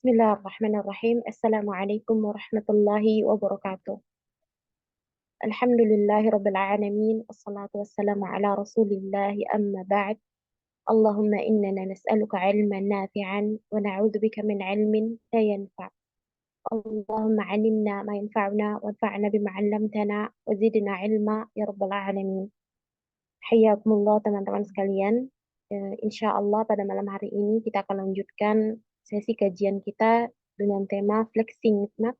Bismillahirrahmanirrahim. Assalamualaikum warahmatullahi wabarakatuh. Alhamdulillahi rabbil alamin. Wassalatu wassalamu ala rasulillahi amma ba'd. Allahumma innana nas'aluka ilman nafi'an wa na'udzu bika min ilmin la yanfa'. Allahumma 'allimna ma yanfa'una wanfa'na bima 'allamtana wa zidna ilma ya rabbal alamin. Hayyakumullah teman-teman sekalian. Insya Allah pada malam hari ini kita akan lanjutkan sesi kajian kita dengan tema flexing nikmat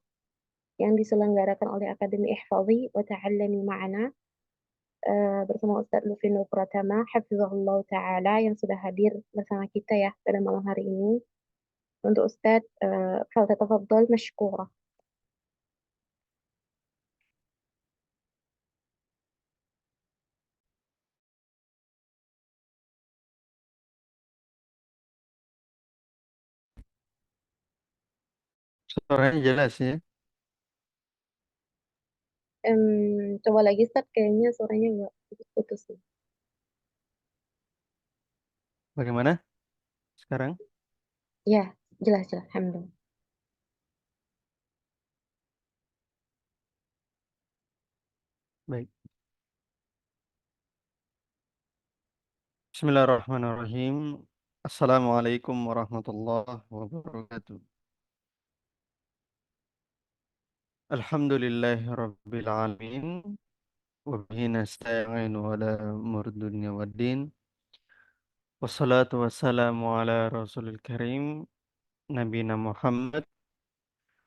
yang diselenggarakan oleh Akademi Ihfadhi wa Ta'allami Ma'ana bersama Ustadz Lutfi Nur Pratama Hafizahullah Ta'ala yang sudah hadir bersama kita ya pada malam hari ini. Untuk Ustadz, falyatafaddal mashkura. Suaranya jelas ya. Coba lagi Ustadz, kayaknya suaranya nggak putus-putus nih. Bagaimana sekarang? Ya, jelas-jelas. Alhamdulillah. Baik. Bismillahirrahmanirrahim. Assalamualaikum warahmatullahi wabarakatuh. Alhamdulillahi rabbil alamin. Wa bihi nasta'inu ala umur dunya waddin. Wassalatu wassalamu ala rasulil karim. Nabina Muhammad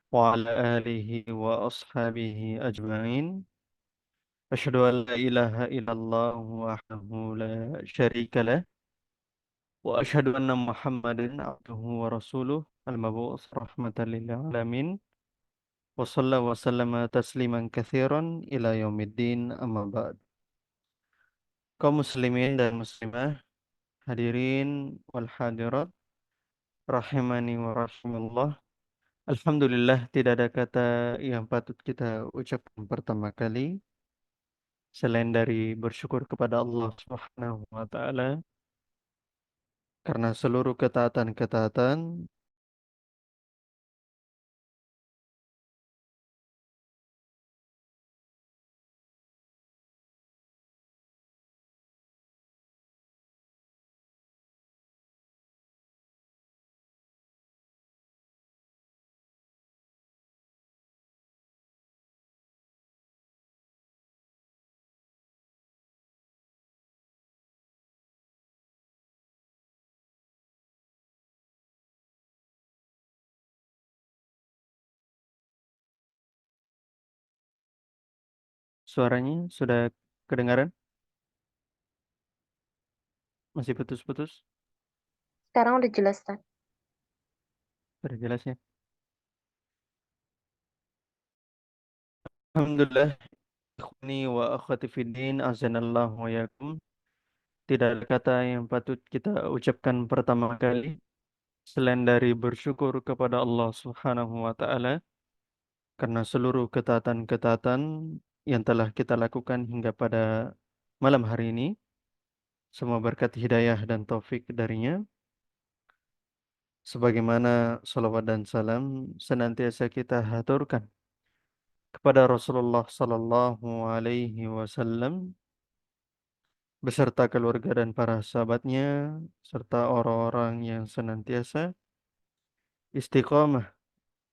wa ala alihi wa ashabihi ajma'in. Asyhadu an la ilaha illallah wahdahu la syarika lah. وأشهد أن محمدا عبده ورسوله المبعوث رحمة للعالمين وصلى وسلم تسليما كثيرا إلى يوم الدين أما بعد. Kaum muslimin dan muslimah, hadirin wal hadirat, rahimani wa rahimallah. Alhamdulillah, tidak ada kata yang patut kita ucapkan pertama kali selain dari bersyukur kepada Allah Subhanahu wa taala karena seluruh ketaatan-ketaatan. Suaranya sudah kedengaran? Masih putus-putus? Sekarang udah jelas, Ustadz. Sudah jelas ya? Alhamdulillah, ikhwani wa akhwati fiddin, azanallahu wa yakum. Tidak ada kata yang patut kita ucapkan pertama kali selain dari bersyukur kepada Allah Subhanahu wa taala karena seluruh ketaatan-ketaatan yang telah kita lakukan hingga pada malam hari ini. Semua berkat hidayah dan taufik darinya. Sebagaimana salawat dan salam senantiasa kita haturkan kepada Rasulullah sallallahu alaihi wasallam beserta keluarga dan para sahabatnya serta orang-orang yang senantiasa istiqamah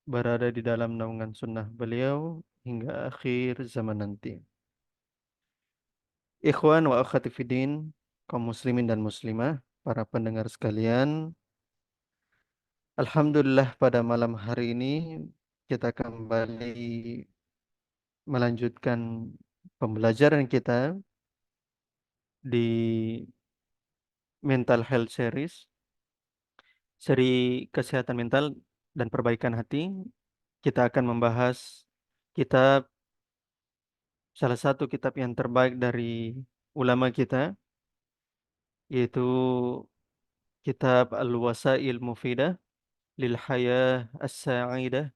berada di dalam naungan sunnah beliau hingga akhir zaman nanti. Ikhwan wa akhwati fiddin, kaum muslimin dan muslimah, para pendengar sekalian, alhamdulillah pada malam hari ini kita kembali melanjutkan pembelajaran kita di Mental Health Series, seri kesehatan mental dan perbaikan hati. Kita akan membahas kitab, salah satu kitab yang terbaik dari ulama kita, yaitu kitab Al-Wasail Mufidah lil Hayah As-Sa'idah,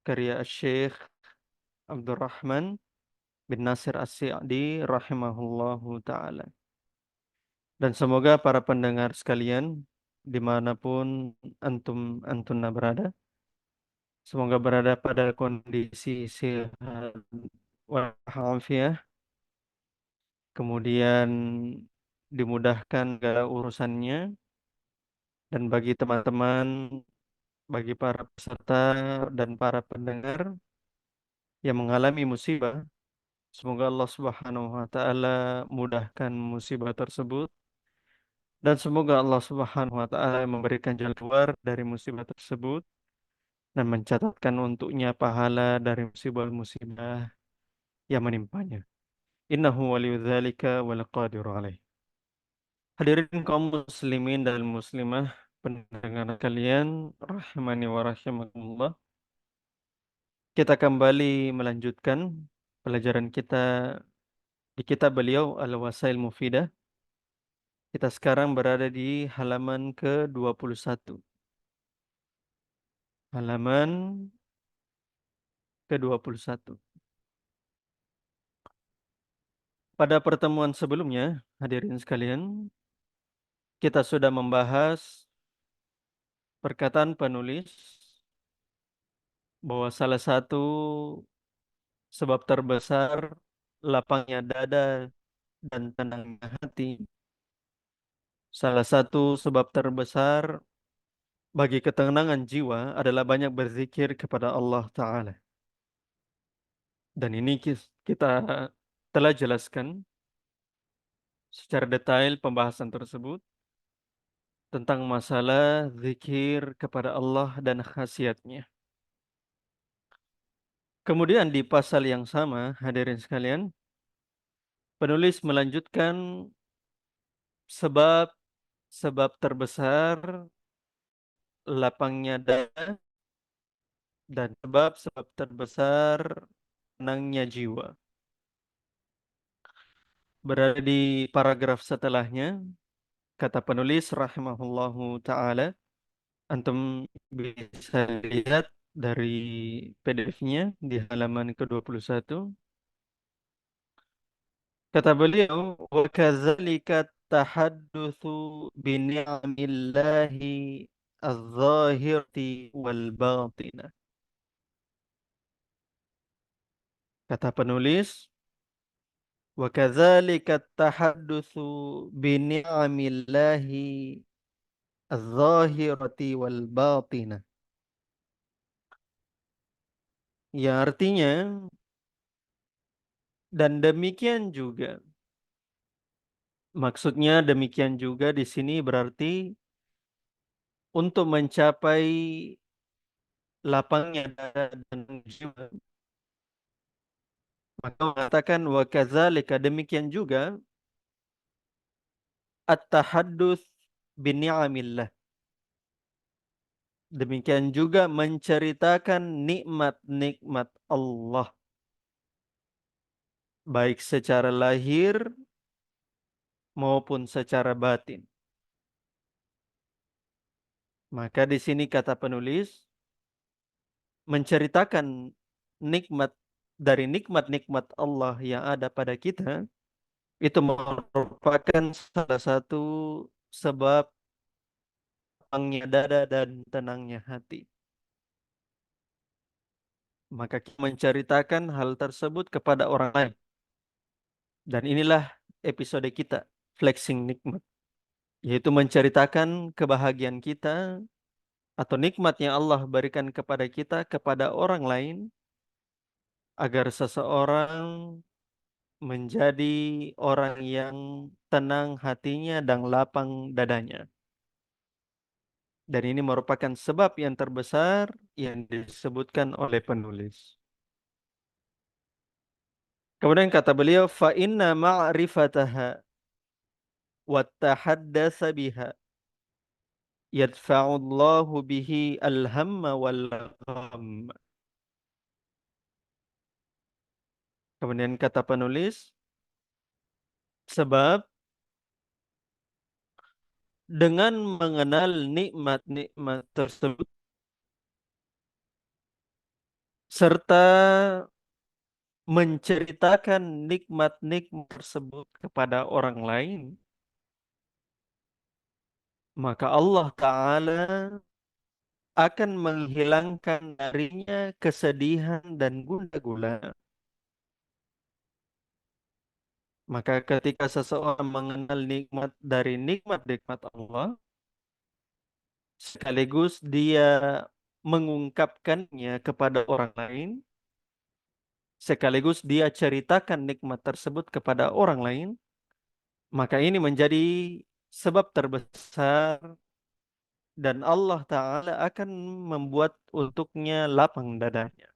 karya Syekh Abdurrahman bin Nasir As-Sa'di rahimahullahu ta'ala. Dan semoga para pendengar sekalian dimanapun antuna berada. Semoga berada pada kondisi sehat walafiat, kemudian dimudahkan segala urusannya, dan bagi teman-teman, bagi para peserta dan para pendengar yang mengalami musibah, semoga Allah Subhanahu wa taala mudahkan musibah tersebut, dan semoga Allah Subhanahu wa taala memberikan jalan keluar dari musibah tersebut dan mencatatkan untuknya pahala dari musibah-musibah yang menimpanya. Innahu waliyudzalika wal qadiru alaih. Hadirin kaum muslimin dan muslimah, pendengar kalian rahimani wa rahimakumullah. Kita kembali melanjutkan pelajaran kita di kitab beliau Al-Wasail Mufidah. Kita sekarang berada di halaman ke-21. Halaman ke-21. Pada pertemuan sebelumnya, hadirin sekalian, kita sudah membahas perkataan penulis bahwa salah satu sebab terbesar lapangnya dada dan tenangnya hati, salah satu sebab terbesar bagi ketenangan jiwa adalah banyak berzikir kepada Allah Ta'ala. Dan ini kita telah jelaskan secara detail pembahasan tersebut tentang masalah zikir kepada Allah dan khasiatnya. Kemudian di pasal yang sama, hadirin sekalian, penulis melanjutkan sebab sebab terbesar lapangnya dada dan sebab terbesar tenangnya jiwa. Berada di paragraf setelahnya, kata penulis rahimahullahu ta'ala, antum bisa lihat dari PDF-nya di halaman ke-21. Kata beliau, وَكَذَلِكَ التَّحَدُّثُ بِنِعْمِ اللَّهِ الظَّاهِرَةِ وَالْبَاطِنَةِ. Kata penulis, وَكَذَلِكَ التَّحَدُّثُ بِنِعْمِ اللَّهِ الظَّاهِرَةِ وَالْبَاطِنَةِ. Yang artinya, dan demikian juga. Maksudnya demikian juga di sini berarti untuk mencapai lapangnya dada dan jiwa. Maka mengatakan wa kadzalika, demikian juga at-tahadduts bi ni'amillah. Demikian juga menceritakan nikmat-nikmat Allah baik secara lahir maupun secara batin. Maka di sini kata penulis menceritakan nikmat dari nikmat-nikmat Allah yang ada pada kita itu merupakan salah satu sebab lapangnya dada dan tenangnya hati. Maka kita menceritakan hal tersebut kepada orang lain. Dan inilah episode kita, flexing nikmat. Yaitu menceritakan kebahagiaan kita atau nikmat yang Allah berikan kepada kita kepada orang lain agar seseorang menjadi orang yang tenang hatinya dan lapang dadanya. Dan ini merupakan sebab yang terbesar yang disebutkan oleh penulis. Kemudian kata beliau, fa inna ma'rifataha wa tahaddatsa biha yadfa'ullahu bihi al-hamma wal gham. Kemudian kata penulis, sebab dengan mengenal nikmat-nikmat tersebut serta menceritakan nikmat-nikmat tersebut kepada orang lain, maka Allah Ta'ala akan menghilangkan darinya kesedihan dan gundah gulana. Maka ketika seseorang mengenal nikmat dari nikmat-nikmat Allah, sekaligus dia mengungkapkannya kepada orang lain, sekaligus dia ceritakan nikmat tersebut kepada orang lain, maka ini menjadi sebab terbesar dan Allah Ta'ala akan membuat untuknya lapang dadanya.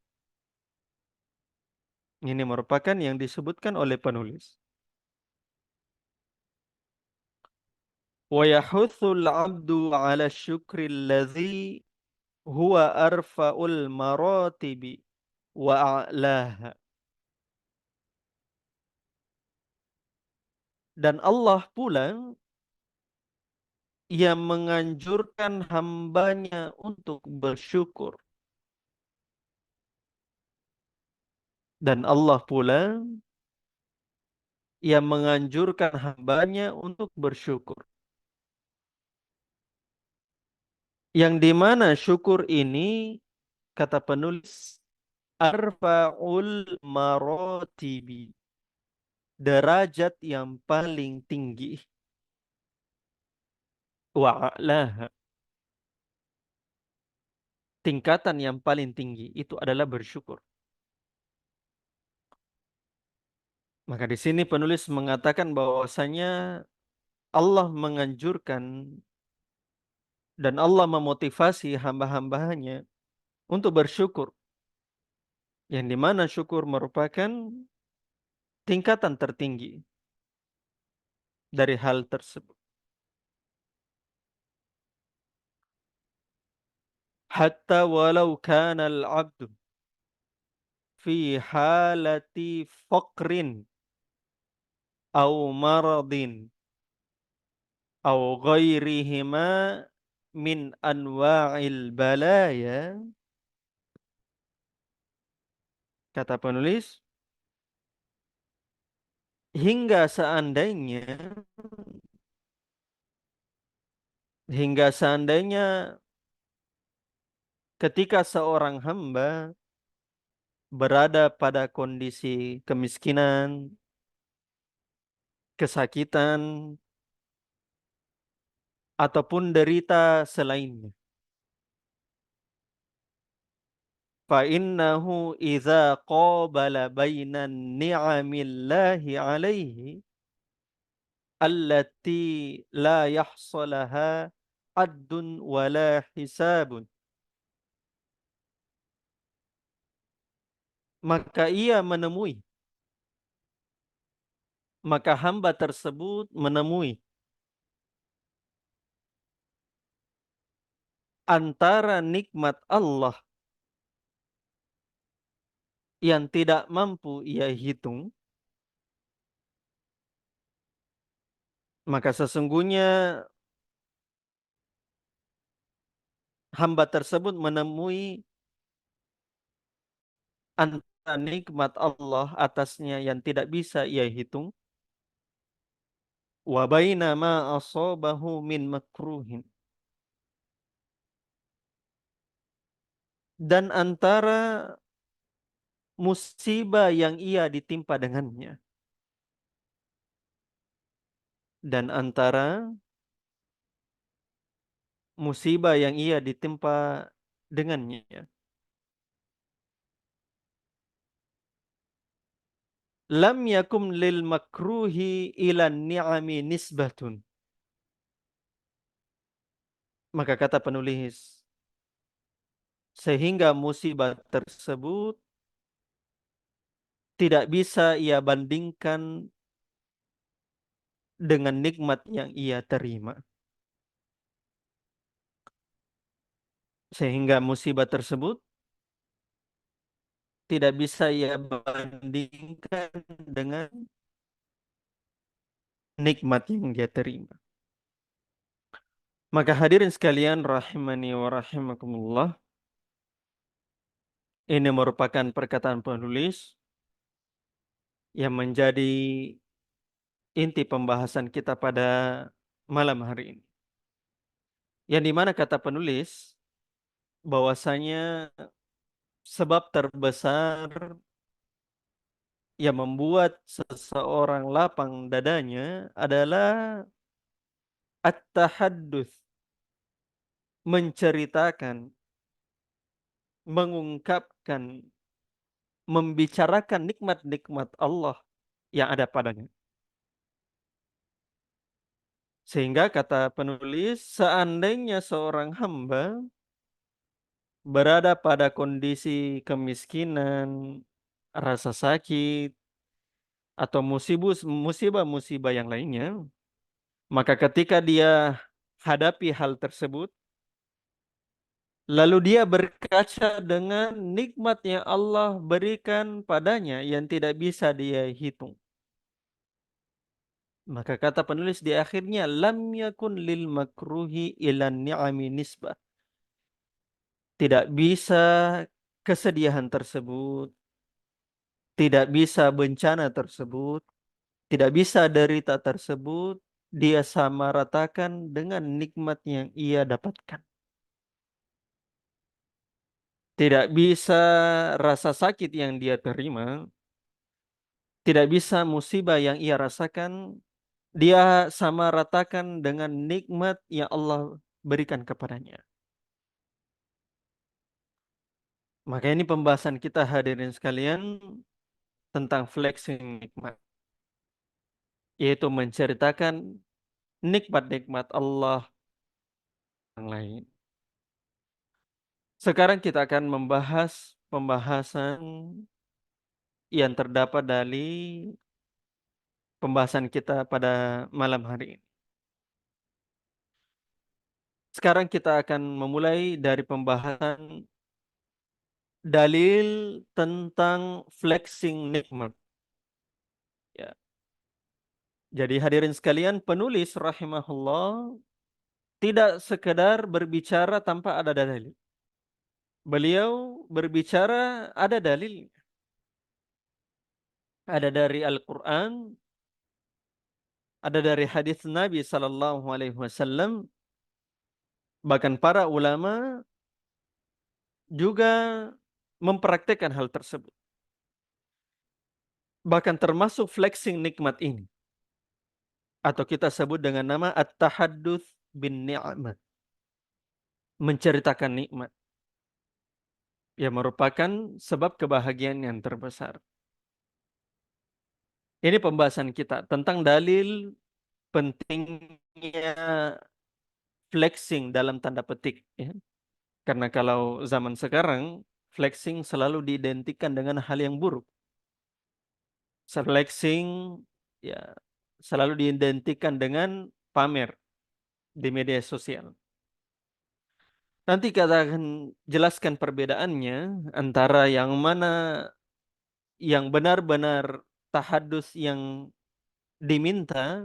Ini merupakan yang disebutkan oleh penulis. وَيَحُثُّ الْعَبْدُ عَلَى الشُّكْرِ الَّذِي هُوَ أَرْفَعُ الْمَرَاتِبِ وَأَعْلَاهَا. Dan Allah pula yang menganjurkan hambanya untuk bersyukur. Dan Allah pula yang menganjurkan hambanya untuk bersyukur. Yang dimana syukur ini, kata penulis, arfa'ul maratibi, derajat yang paling tinggi, wa'alaha, tingkatan yang paling tinggi itu adalah bersyukur. Maka di sini penulis mengatakan bahwasanya Allah menganjurkan dan Allah memotivasi hamba-hambanya untuk bersyukur. Yang dimana syukur merupakan tingkatan tertinggi dari hal tersebut. Hatta walau kana al-'abdu fi halati faqrin aw maradin aw ghairihima min anwa'il balaya, kata penulis, hingga seandainya ketika seorang hamba berada pada kondisi kemiskinan, kesakitan, ataupun derita selainnya. Fa innahu idza qabala bainan ni'amillahi alaihi allati la yahsalaha addun wala hisabun, maka maka hamba tersebut menemui antara nikmat Allah yang tidak mampu ia hitung, maka sesungguhnya hamba tersebut menemui antara nikmat Allah atasnya yang tidak bisa ia hitung, wa baina ma asabahu min makruhin, dan antara musibah yang ia ditimpa dengannya, dan antara musibah yang ia ditimpa dengannya. Lam yakum lil makruhi ila ni'ami nisbatun. Maka kata penulis, sehingga musibah tersebut tidak bisa ia bandingkan dengan nikmat yang ia terima. Sehingga musibah tersebut tidak bisa ia bandingkan dengan nikmat yang dia terima. Maka hadirin sekalian rahimani wa rahimakumullah, ini merupakan perkataan penulis yang menjadi inti pembahasan kita pada malam hari ini. Yang dimana kata penulis bahwasanya sebab terbesar yang membuat seseorang lapang dadanya adalah at-tahadduts, menceritakan, mengungkapkan, membicarakan nikmat-nikmat Allah yang ada padanya. Sehingga kata penulis, seandainya seorang hamba berada pada kondisi kemiskinan, rasa sakit, atau musibah-musibah yang lainnya, maka ketika dia hadapi hal tersebut, lalu dia berkaca dengan nikmat yang Allah berikan padanya yang tidak bisa dia hitung. Maka kata penulis di akhirnya, lam yakun lil makruhi ilan ni'ami nisbah. Tidak bisa kesedihan tersebut, tidak bisa bencana tersebut, tidak bisa derita tersebut, dia samaratakan dengan nikmat yang ia dapatkan. Tidak bisa rasa sakit yang dia terima, tidak bisa musibah yang ia rasakan, dia samaratakan dengan nikmat yang Allah berikan kepadanya. Maka ini pembahasan kita hadirin sekalian tentang flexing nikmat, yaitu menceritakan nikmat-nikmat Allah yang lain. Sekarang kita akan membahas pembahasan yang terdapat dari pembahasan kita pada malam hari ini. Sekarang kita akan memulai dari pembahasan dalil tentang flexing nikmat. Ya. Jadi hadirin sekalian, penulis rahimahullah tidak sekedar berbicara tanpa ada dalil. Beliau berbicara ada dalil. Ada dari Al-Quran, ada dari hadis Nabi Sallallahu Alaihi Wasallam. Bahkan para ulama juga mempraktekkan hal tersebut. Bahkan termasuk flexing nikmat ini. Atau kita sebut dengan nama at-tahadduts bin ni'mat. Menceritakan nikmat. Yang merupakan sebab kebahagiaan yang terbesar. Ini pembahasan kita tentang dalil pentingnya flexing dalam tanda petik. Ya. Karena kalau zaman sekarang, flexing selalu diidentikan dengan hal yang buruk. Flexing ya selalu diidentikan dengan pamer di media sosial. Nanti kita akan jelaskan perbedaannya antara yang mana yang benar-benar tahadus yang diminta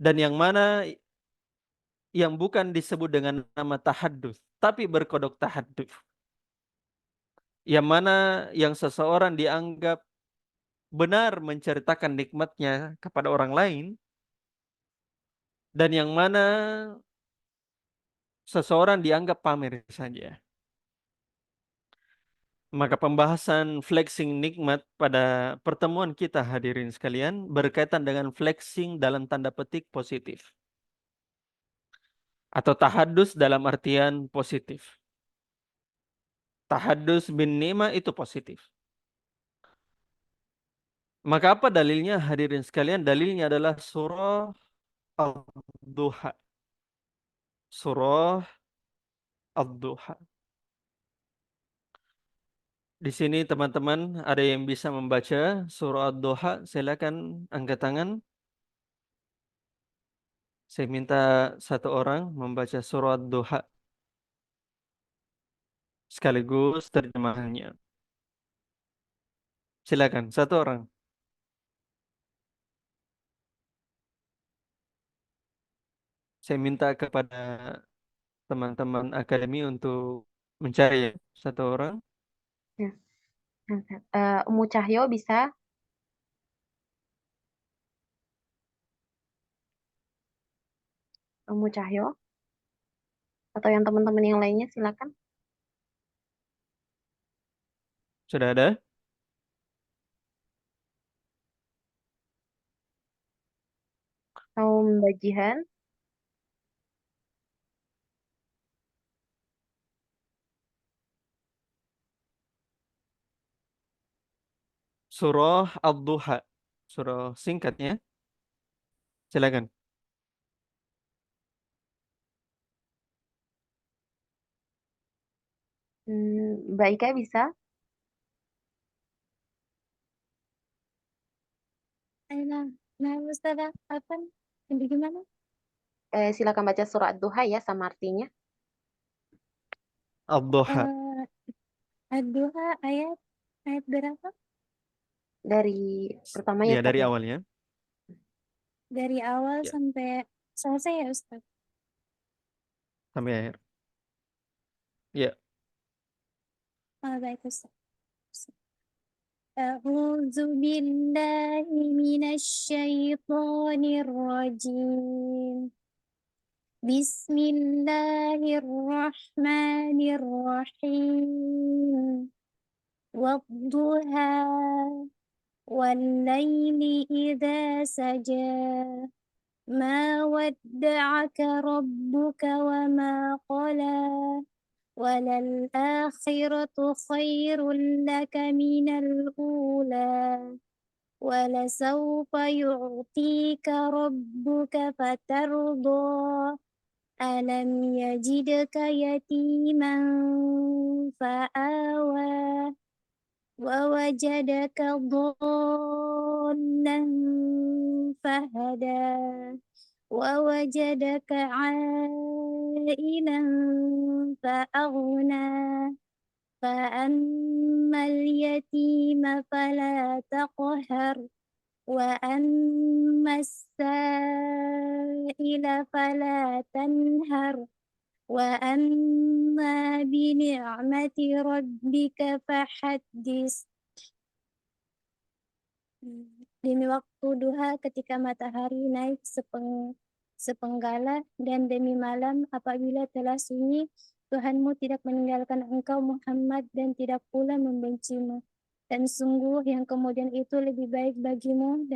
dan yang mana yang bukan disebut dengan nama tahadus, tapi berkodok tahadus. Yang mana yang seseorang dianggap benar menceritakan nikmatnya kepada orang lain, dan yang mana seseorang dianggap pamer saja. Maka pembahasan flexing nikmat pada pertemuan kita hadirin sekalian berkaitan dengan flexing dalam tanda petik positif. Atau tahadus dalam artian positif. Tahadus bin ni'mah itu positif. Maka apa dalilnya hadirin sekalian? Dalilnya adalah surah Ad-Duha. Surah Ad-Duha. Di sini teman-teman ada yang bisa membaca surah Ad-Duha, silakan angkat tangan. Saya minta satu orang membaca surah Ad-Duha sekaligus terjemahannya. Silakan satu orang. Saya minta kepada teman-teman akademi untuk mencari satu orang. Ya, Umu Cahyo bisa? Umu Cahyo? Atau yang teman-teman yang lainnya silakan. Sudah ada? Mau Mbak Jihan. Surah Ad-Duha. Surah singkatnya. Silakan. Mbak Ika bisa? Nah, nah Ustazah, apa? Jadi gimana? Silakan baca surah Ad-Duha ya sama artinya. Ad-Duha. Eh, Ad-Duha ayat ayat berapa? Dari pertama ya Ya, dari tadi. awalnya. Dari awal Ya, sampai selesai ya Ustaz? sampai akhir. Ya. Oh, baik Ustaz. A'udzu billahi minasyaitonir rajim. Bismillahirrahmanirrahim. Wadduha والليل إذا سجى ما ودعك ربك وما قلى وللآخرة خير لك من الأولى ولسوف يعطيك ربك فترضى ألم يجدك يتيما فآوى ووجدك ضالا فهدى ووجدك عائلا فأغنى فأما اليتيم فلا تقهر وأما السائل فلا تنهر وأما بنعمة ربك فحدث. Demi waktu duha ketika matahari naik sepenggala dan demi malam apabila telah sunyi, Tuhanmu tidak meninggalkan engkau Muhammad dan tidak pula membencimu. Dan sungguh yang kemudian itu lebih baik bagimu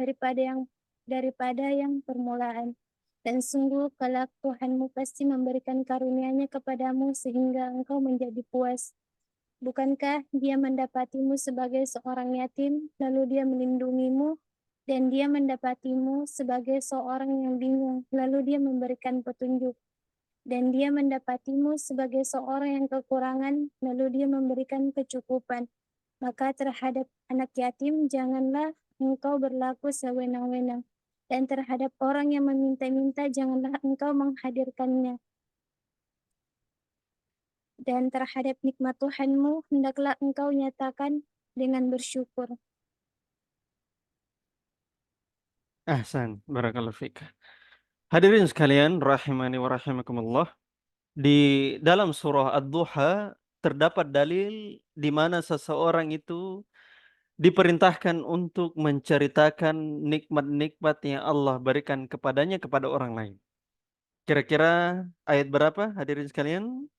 daripada yang permulaan. Dan sungguh kelak Tuhanmu pasti memberikan karunia-Nya kepadamu sehingga engkau menjadi puas. Bukankah dia mendapatimu sebagai seorang yatim, lalu dia melindungimu, dan dia mendapatimu sebagai seorang yang bingung, lalu dia memberikan petunjuk, dan dia mendapatimu sebagai seorang yang kekurangan, lalu dia memberikan kecukupan. Maka terhadap anak yatim, janganlah engkau berlaku sewenang-wenang, dan terhadap orang yang meminta-minta, janganlah engkau menghadirkannya. Dan terhadap nikmat Tuhanmu, hendaklah engkau nyatakan dengan bersyukur. Ahsan. Barakallahu fiik. Hadirin sekalian, rahimani wa rahimakumullah. Di dalam surah Ad-Duha terdapat dalil di mana seseorang itu diperintahkan untuk menceritakan nikmat-nikmat yang Allah berikan kepadanya kepada orang lain. Kira-kira ayat berapa hadirin sekalian?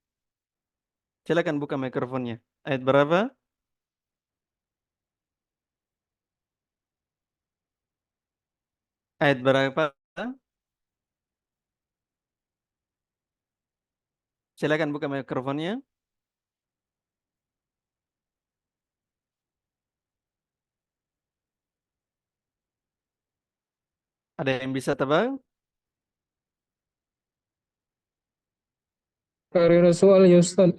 Silakan buka mikrofonnya. Ayat berapa? Ayat berapa? Silakan buka mikrofonnya. Ada yang bisa tebak? Karena soal ya Ustaz.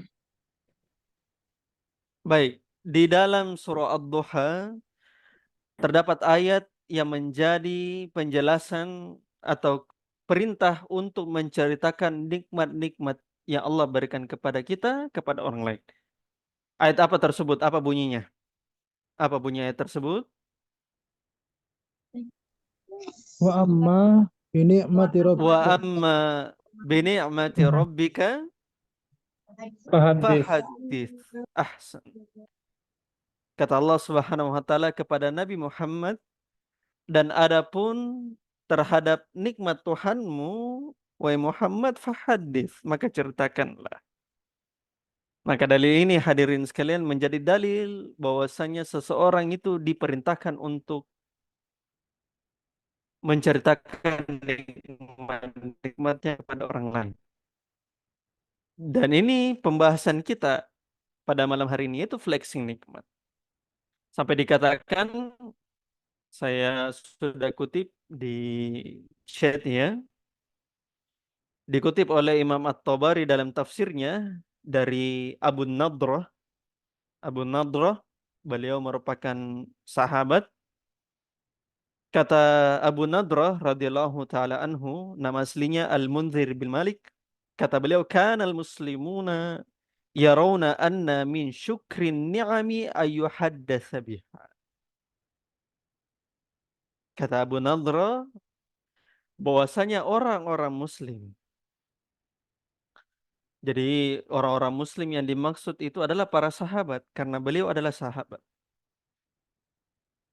Baik. Di dalam surah Ad-Duha terdapat ayat yang menjadi penjelasan atau perintah untuk menceritakan nikmat-nikmat yang Allah berikan kepada kita, kepada orang lain. Ayat apa tersebut? Apa bunyinya? Apa bunyi ayat tersebut? Wa amma bi ni'mati Wa rabbika amma bini'mati rabbika fahaddits. fahaddits. Ahsan. Kata Allah Subhanahu wa taala kepada Nabi Muhammad, dan adapun terhadap nikmat Tuhanmu, wahai Muhammad, fahadits, maka ceritakanlah. Maka dalil ini hadirin sekalian menjadi dalil bahwasanya seseorang itu diperintahkan untuk menceritakan nikmatnya kepada orang lain. Dan ini pembahasan kita pada malam hari ini itu flexing nikmat. Sampai dikatakan, saya sudah kutip di chat ya, dikutip oleh Imam At-Tabari dalam tafsirnya dari Abu Nadrah. Abu Nadrah, beliau merupakan sahabat. Kata Abu Nadrah radhiyallahu taala anhu, nama aslinya Al-Munzir bin Malik. Kata beliau, "Kana al-muslimuna yarawna anna min syukrin ni'ami ayyuhaddatsa biha." Kata Abu Nadrah, bahwasanya orang-orang muslim. Jadi orang-orang muslim yang dimaksud itu adalah para sahabat karena beliau adalah sahabat.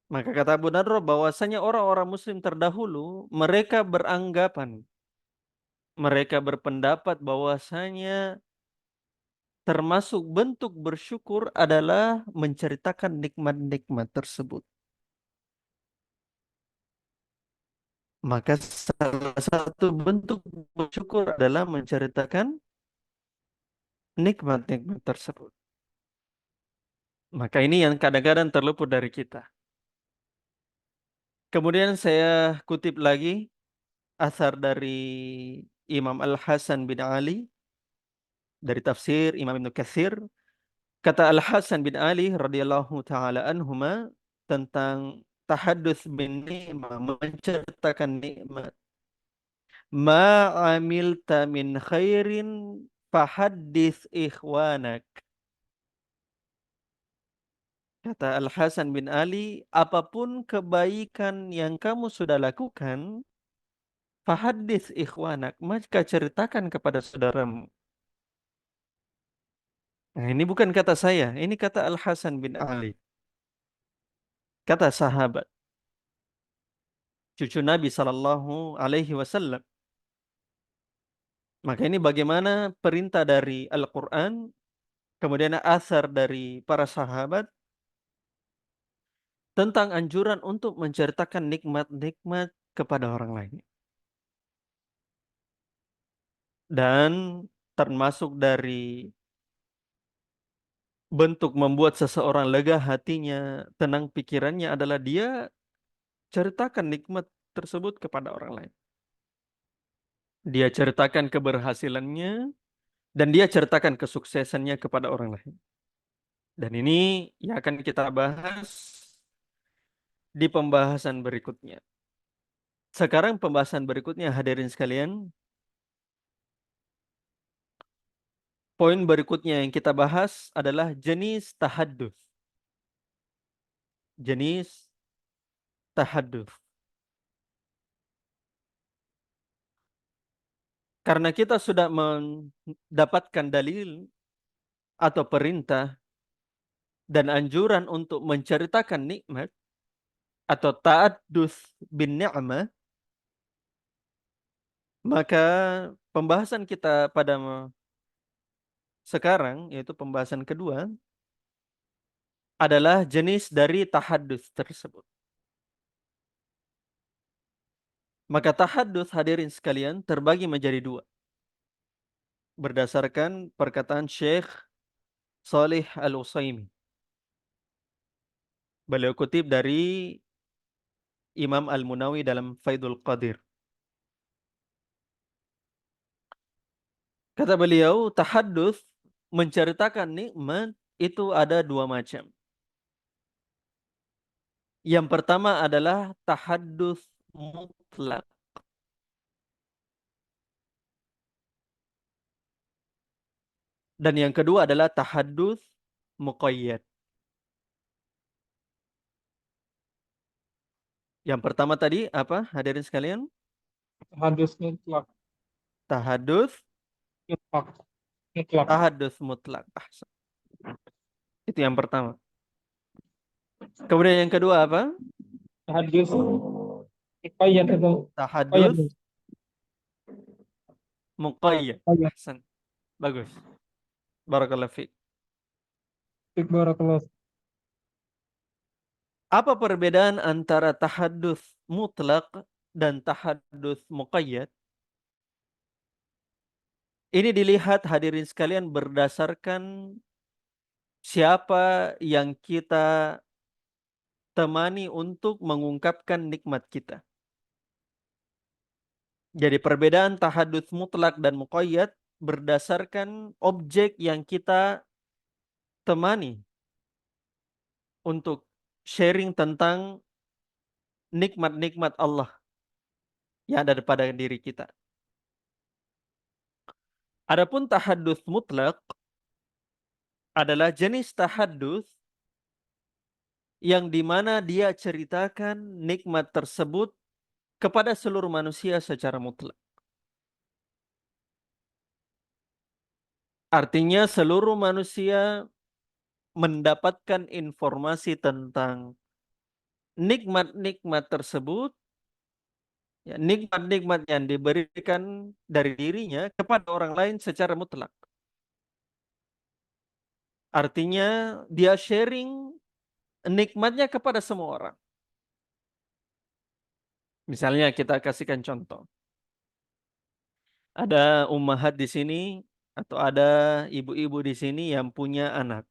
Maka kata Abu Nadrah bahwasanya orang-orang muslim terdahulu mereka beranggapan, mereka berpendapat bahwasanya termasuk bentuk bersyukur adalah menceritakan nikmat-nikmat tersebut. Maka salah satu bentuk bersyukur adalah menceritakan nikmat-nikmat tersebut. Maka ini yang kadang-kadang terluput dari kita. Kemudian saya kutip lagi asar dari Imam Al-Hasan bin Ali dari tafsir Imam Ibnu Katsir. Kata Al-Hasan bin Ali radhiyallahu taala anhuma tentang tahadduts bin ni'mah, menceritakan nikmat. Ma amilta min khairin fahaddits ikhwanak. Kata Al-Hasan bin Ali, apapun kebaikan yang kamu sudah lakukan, fahaddits ikhwanak, maka ceritakan kepada saudaramu. Nah, ini bukan kata saya, ini kata Al-Hasan bin Ali. Kata sahabat, cucu Nabi Sallallahu Alaihi Wasallam. Maka ini bagaimana perintah dari Al-Quran, kemudian asar dari para sahabat, tentang anjuran untuk menceritakan nikmat-nikmat kepada orang lain. Dan termasuk dari bentuk membuat seseorang lega hatinya, tenang pikirannya adalah dia ceritakan nikmat tersebut kepada orang lain. Dia ceritakan keberhasilannya dan dia ceritakan kesuksesannya kepada orang lain. Dan ini yang akan kita bahas di pembahasan berikutnya. Sekarang pembahasan berikutnya hadirin sekalian. Poin berikutnya yang kita bahas adalah jenis tahadduts. Jenis tahadduts. Karena kita sudah mendapatkan dalil atau perintah dan anjuran untuk menceritakan nikmat atau ta'addus bin ni'mah, maka pembahasan kita pada sekarang, yaitu pembahasan kedua, adalah jenis dari tahadduts tersebut. Maka tahadduts hadirin sekalian terbagi menjadi dua. Berdasarkan perkataan Syekh Salih Al-Utsaimin. Beliau kutip dari Imam Al-Munawi dalam Faidul Qadir. Kata beliau, tahadduts menceritakan nikmat itu ada dua macam. Yang pertama adalah tahadduts mutlak. Dan yang kedua adalah tahadduts muqayyad. Yang pertama tadi apa hadirin sekalian? Hadis mutlak. Tahadduts Mutlak. Mutlak. Tahadduts mutlak. Itu yang pertama. Kemudian yang kedua apa? Hadis muqayyad atau muqayyad. Tahadduts Muqayyad. Oh ya, Ahsan. Bagus. Barakallahu fiik. barakallah. Apa perbedaan antara tahadduts mutlak dan tahadduts muqayyad? Ini dilihat hadirin sekalian berdasarkan siapa yang kita temani untuk mengungkapkan nikmat kita. Jadi perbedaan tahadduts mutlak dan muqayyad berdasarkan objek yang kita temani untuk sharing tentang nikmat-nikmat Allah yang ada pada diri kita. Adapun tahadduts mutlak adalah jenis tahadduts yang dimana dia ceritakan nikmat tersebut kepada seluruh manusia secara mutlak. Artinya seluruh manusia mendapatkan informasi tentang nikmat-nikmat tersebut, ya, nikmat-nikmat yang diberikan dari dirinya kepada orang lain secara mutlak. Artinya dia sharing nikmatnya kepada semua orang. Misalnya kita kasihkan contoh. Ada ummahat di sini atau ada ibu-ibu di sini yang punya anak.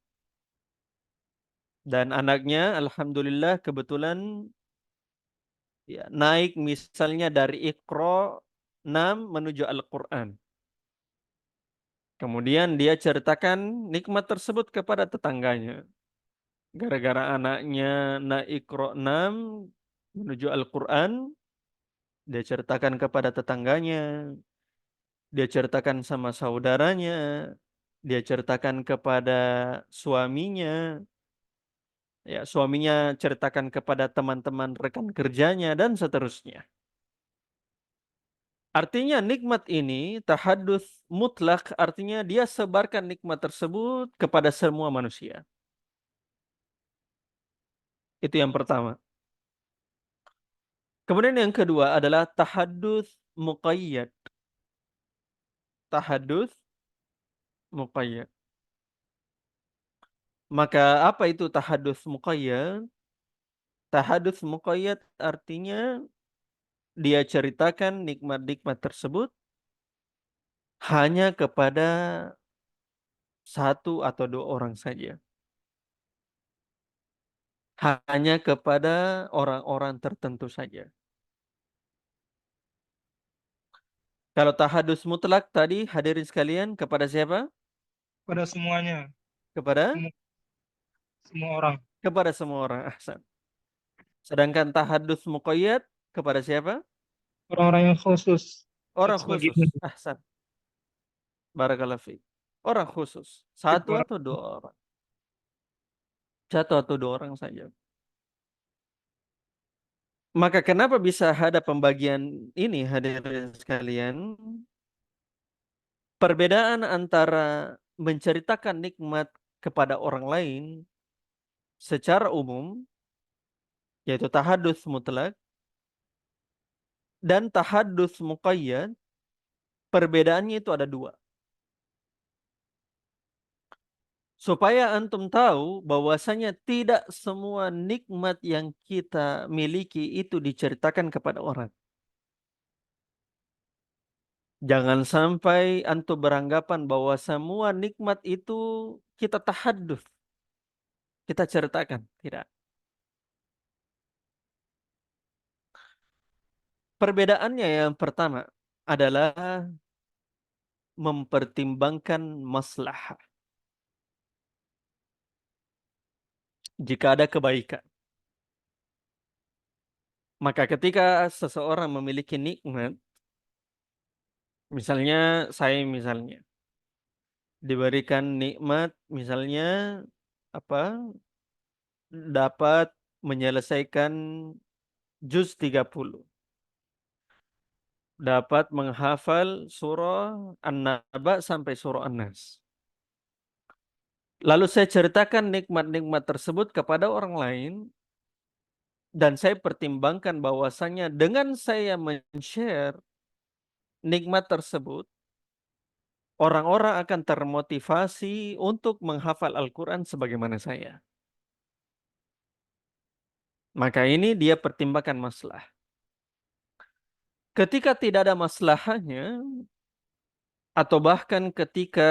Dan anaknya alhamdulillah kebetulan ya, naik misalnya dari Iqra 6 menuju Al-Quran. Kemudian dia ceritakan nikmat tersebut kepada tetangganya. Gara-gara anaknya naik Iqra 6 menuju Al-Quran, dia ceritakan kepada tetangganya, dia ceritakan sama saudaranya, dia ceritakan kepada suaminya, ya suaminya ceritakan kepada teman-teman rekan kerjanya, dan seterusnya. Artinya nikmat ini, tahadduts mutlak, artinya dia sebarkan nikmat tersebut kepada semua manusia. Itu yang pertama. Kemudian yang kedua adalah tahadduts muqayyad. Tahadduts muqayyad. Maka apa itu tahadduts muqayyad? Tahadduts muqayyad artinya dia ceritakan nikmat-nikmat tersebut hanya kepada satu atau dua orang saja. Hanya kepada orang-orang tertentu saja. Kalau tahadus mutlak tadi hadirin sekalian kepada siapa? Pada semuanya, Kepada semua, semua orang, kepada semua orang. Ahsan. Sedangkan tahadus muqayyad kepada siapa? orang-orang yang khusus, Orang khusus. sebagian Ahsan. Barakallahu fiik. Orang khusus. tipe Satu orang. atau dua orang. Satu atau dua orang saja. Maka kenapa bisa ada pembagian ini hadirin sekalian? Perbedaan antara menceritakan nikmat kepada orang lain secara umum, yaitu tahadus mutlak, dan tahadus muqayyad, perbedaannya itu ada dua. Supaya antum tahu bahwasanya tidak semua nikmat yang kita miliki itu diceritakan kepada orang. Jangan sampai antum beranggapan bahwa semua nikmat itu kita tahadus, kita ceritakan. Tidak. Perbedaannya yang pertama adalah mempertimbangkan maslahah. Jika ada kebaikan. Maka ketika seseorang memiliki nikmat, misalnya saya diberikan nikmat misalnya apa dapat menyelesaikan juz 30. Dapat menghafal surah An-Naba sampai surah An-Nas. Lalu saya ceritakan nikmat-nikmat tersebut kepada orang lain dan saya pertimbangkan bahwasanya dengan saya men-share nikmat tersebut, orang-orang akan termotivasi untuk menghafal Al-Quran sebagaimana saya. Maka ini dia pertimbangkan masalah. Ketika tidak ada masalahnya, atau bahkan ketika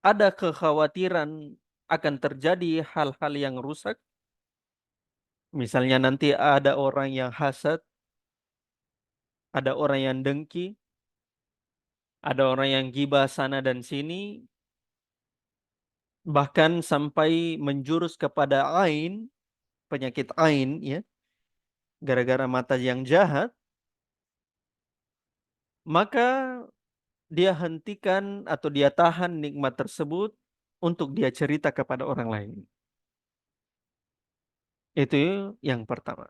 ada kekhawatiran akan terjadi hal-hal yang rusak, misalnya nanti ada orang yang hasad, ada orang yang dengki, ada orang yang gibah sana dan sini, bahkan sampai menjurus kepada ain, penyakit ain, ya, gara-gara mata yang jahat, maka dia hentikan atau dia tahan nikmat tersebut untuk dia cerita kepada orang lain. Itu yang pertama.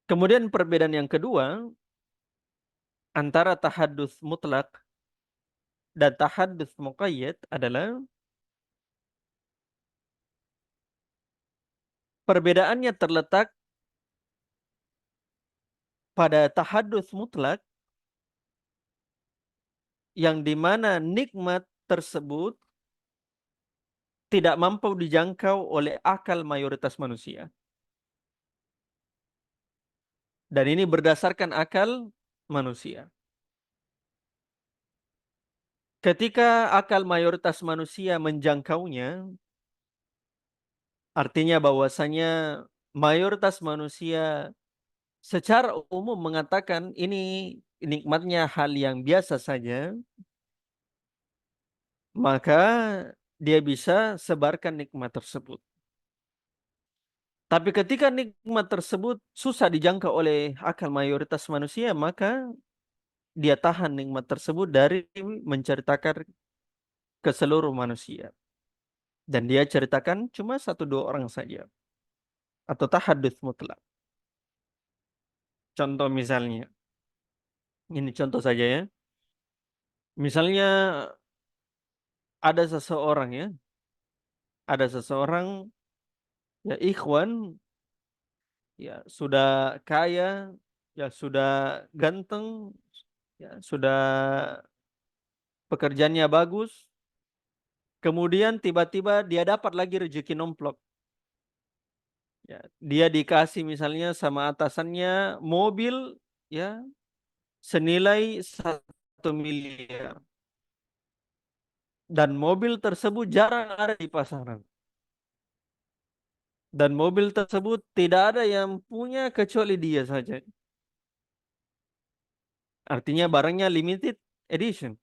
Kemudian perbedaan yang kedua antara tahaddus mutlak dan tahaddus muqayyad adalah perbedaannya terletak pada tahaddus mutlak yang dimana nikmat tersebut tidak mampu dijangkau oleh akal mayoritas manusia. Dan ini berdasarkan akal manusia. Ketika akal mayoritas manusia menjangkaunya, artinya bahwasanya mayoritas manusia secara umum mengatakan ini nikmatnya hal yang biasa saja, maka dia bisa sebarkan nikmat tersebut. Tapi ketika nikmat tersebut susah dijangkau oleh akal mayoritas manusia, maka dia tahan nikmat tersebut dari menceritakan ke seluruh manusia. Dan dia ceritakan cuma 1-2 orang saja. Atau tahaddus mutlak. Contoh misalnya. Ini contoh saja ya. Misalnya ada seseorang ya. Ada seseorang ya ikhwan. Ya sudah kaya. Ya sudah ganteng. Ya sudah pekerjaannya bagus. Kemudian tiba-tiba dia dapat lagi rezeki nomplok. Ya, dia dikasih misalnya sama atasannya mobil ya senilai 1 miliar. Dan mobil tersebut jarang ada di pasaran. Dan mobil tersebut tidak ada yang punya kecuali dia saja. Artinya barangnya limited edition.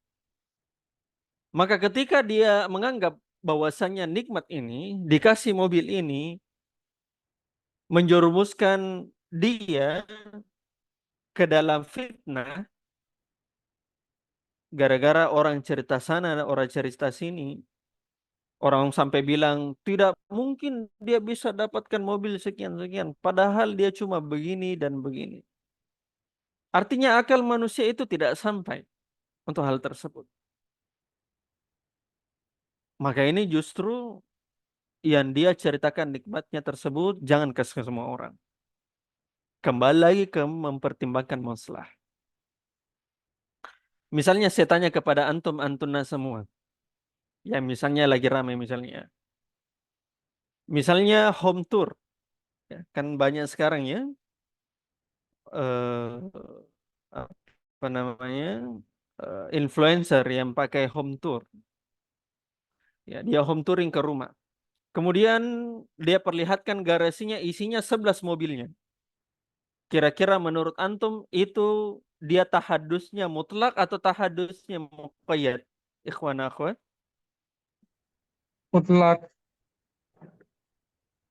Maka ketika dia menganggap bahwasannya nikmat ini, dikasih mobil ini, menjerumuskan dia ke dalam fitnah, gara-gara orang cerita sana, orang cerita sini, orang sampai bilang tidak mungkin dia bisa dapatkan mobil sekian-sekian, padahal dia cuma begini dan begini. Artinya akal manusia itu tidak sampai untuk hal tersebut. Maka ini justru yang dia ceritakan nikmatnya tersebut jangan ke semua orang. Kembali lagi ke mempertimbangkan masalah. Misalnya saya tanya kepada antum-antuna semua. Ya misalnya lagi ramai misalnya. Misalnya home tour. Ya, kan banyak sekarang ya. Eh, apa namanya? Influencer yang pakai home tour. Ya, dia home touring ke rumah. Kemudian dia perlihatkan garasinya isinya 11 mobilnya. Kira-kira menurut antum itu dia tahadusnya mutlak atau tahadusnya muqayyad? Ikhwan akhwat. Mutlak.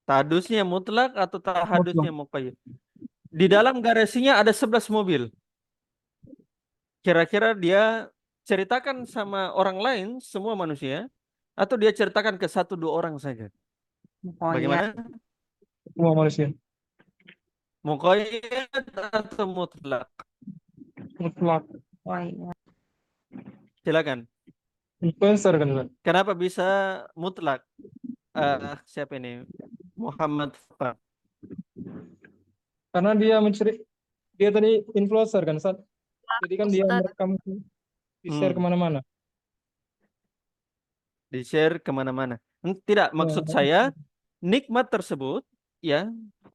Tahadusnya mutlak atau tahadusnya Mutlak. muqayyad? Di dalam garasinya ada 11 mobil. Kira-kira dia ceritakan sama orang lain, semua manusia, atau dia ceritakan ke 1-2 orang saja? Muqayyad. Bagaimana? Semua manusia. Muqayyad atau mutlak? Mutlak. Muqayyad. Silakan. Influencer kan, Ustaz? Kenapa bisa mutlak? Siapa ini? Muhammad Faqat. Karena dia tadi influencer kan, Ustaz? Jadi kan dia Ustaz. merekam Di-share Hmm, kemana-mana. di-share kemana-mana. Tidak, Ya, maksud saya nikmat tersebut, ya,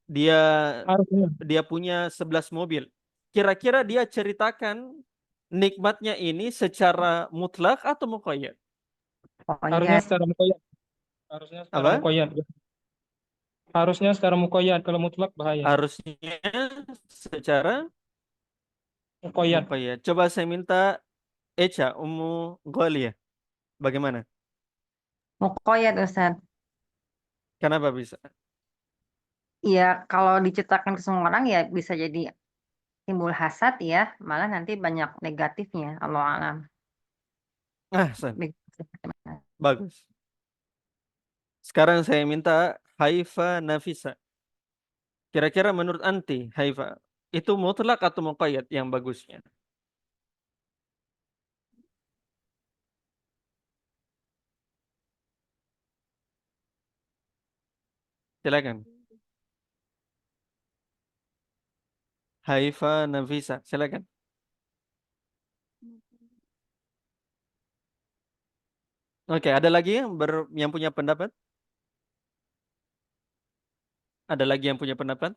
dia harusnya. dia punya 11 mobil. Kira-kira dia ceritakan nikmatnya ini secara mutlak atau muqayyad? Harusnya Pokoknya secara mukoyat. Harusnya secara Apa? mukoyat. Harusnya secara mukoyat. Kalau mutlak bahaya. Harusnya secara Mukoyat. muqayyad. Coba saya minta Echa, Ummu Ghalia. Bagaimana? mukoyat Ustaz. Kenapa bisa? Ya kalau diciptakan ke semua orang ya bisa jadi timbul hasad ya, malah nanti banyak negatifnya. Allah alam. San. Bagus. Sekarang saya minta Haifa Nafisa. Kira-kira menurut anti, Haifa, itu mutlak atau muqayyad yang bagusnya? Silakan. Haifa Nafisa, silakan. Oke, ada lagi yang punya pendapat? Ada lagi yang punya pendapat?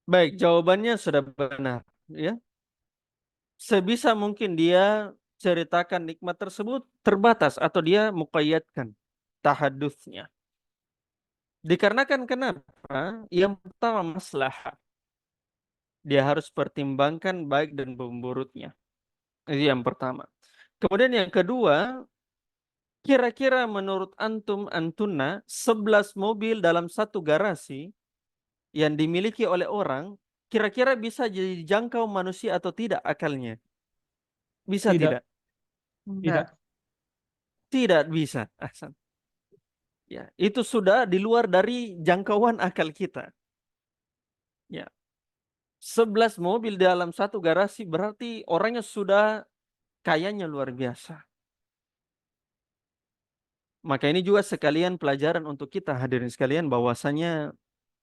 Baik, jawabannya sudah benar, ya. Sebisa mungkin dia ceritakan nikmat tersebut terbatas atau dia muqayyadkan tahadutsnya. Dikarenakan kenapa? Yang pertama maslahah. Dia harus pertimbangkan baik dan buruknya. Itu yang pertama. Kemudian yang kedua, kira-kira menurut antum antuna 11 mobil dalam satu garasi yang dimiliki oleh orang, kira-kira bisa jadi jangkau manusia atau tidak akalnya? Bisa Tidak. tidak? Tidak. Enggak. Tidak bisa. Ahsan. Ya, itu sudah di luar dari jangkauan akal kita. Ya. 11 mobil dalam satu garasi berarti orangnya sudah kayanya luar biasa. Maka ini juga sekalian pelajaran untuk kita hadirin sekalian bahwasanya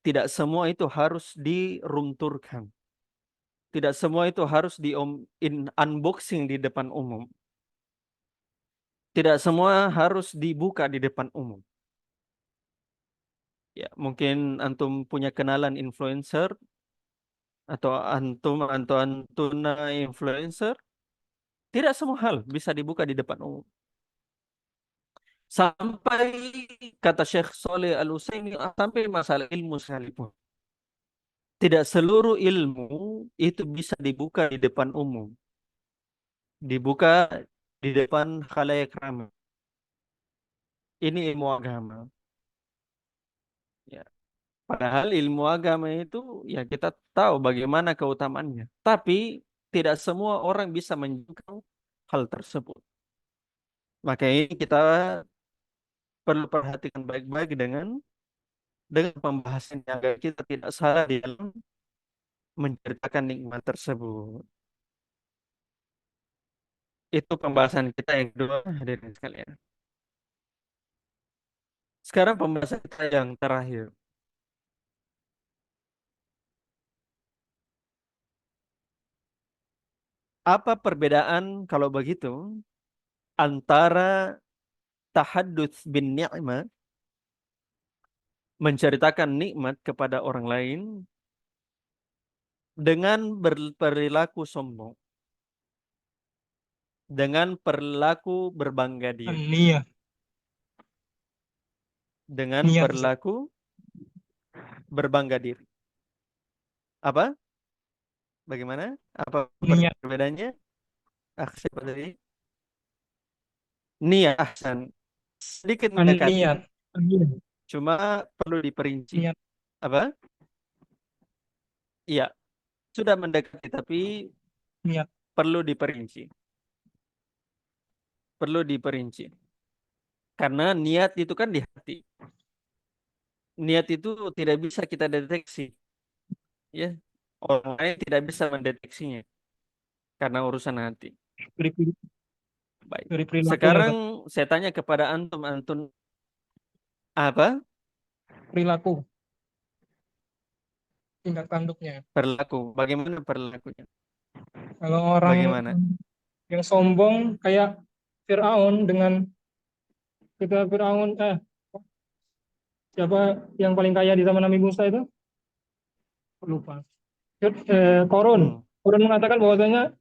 tidak semua itu harus dirunturkan. Tidak semua itu harus unboxing di depan umum. Tidak semua harus dibuka di depan umum. Ya, mungkin antum punya kenalan influencer atau antuna influencer, tidak semua hal bisa dibuka di depan umum. Sampai kata Syekh Soleh Al-Utsaimin sampai masalah ilmu sekalipun. Tidak seluruh ilmu itu bisa dibuka di depan umum. Dibuka di depan khalayak ramai. Ini ilmu agama. Ya. Padahal ilmu agama itu ya kita tahu bagaimana keutamaannya. Tapi tidak semua orang bisa menjangkau hal tersebut. Maka ini kita perlu perhatikan baik-baik dengan pembahasan agar kita tidak salah di dalam menceritakan nikmat tersebut. Itu pembahasan kita yang kedua, hadirin sekalian. Sekarang pembahasan kita yang terakhir. Apa perbedaan kalau begitu antara tahadduts bin ni'mah, menceritakan nikmat kepada orang lain, dengan berperilaku sombong, dengan perilaku berbangga diri, Niat. dengan Niat. perilaku berbangga diri? Apa? Bagaimana? Apa Niat. perbedaannya? Siapa tadi? Niat, ahsan. Sedikit mendekati, Niat. Niat. cuma perlu diperinci. Niat. Apa? Iya, sudah mendekati tapi Niat. perlu diperinci. Perlu diperinci. Karena niat itu kan di hati. Niat itu tidak bisa kita deteksi, ya. Orang lain tidak bisa mendeteksinya karena urusan hati. Dari Baik. dari perilaku ya, Sekarang Ustaz. saya tanya kepada antum, apa? Perilaku. tindak tanduknya. Perilaku. Bagaimana perilakunya? Kalau orang Bagaimana? yang sombong kayak Firaun dengan ketika Firaun siapa yang paling kaya di zaman Nabi Musa itu? Lupa. Korun. Hmm. Korun mengatakan bahwasanya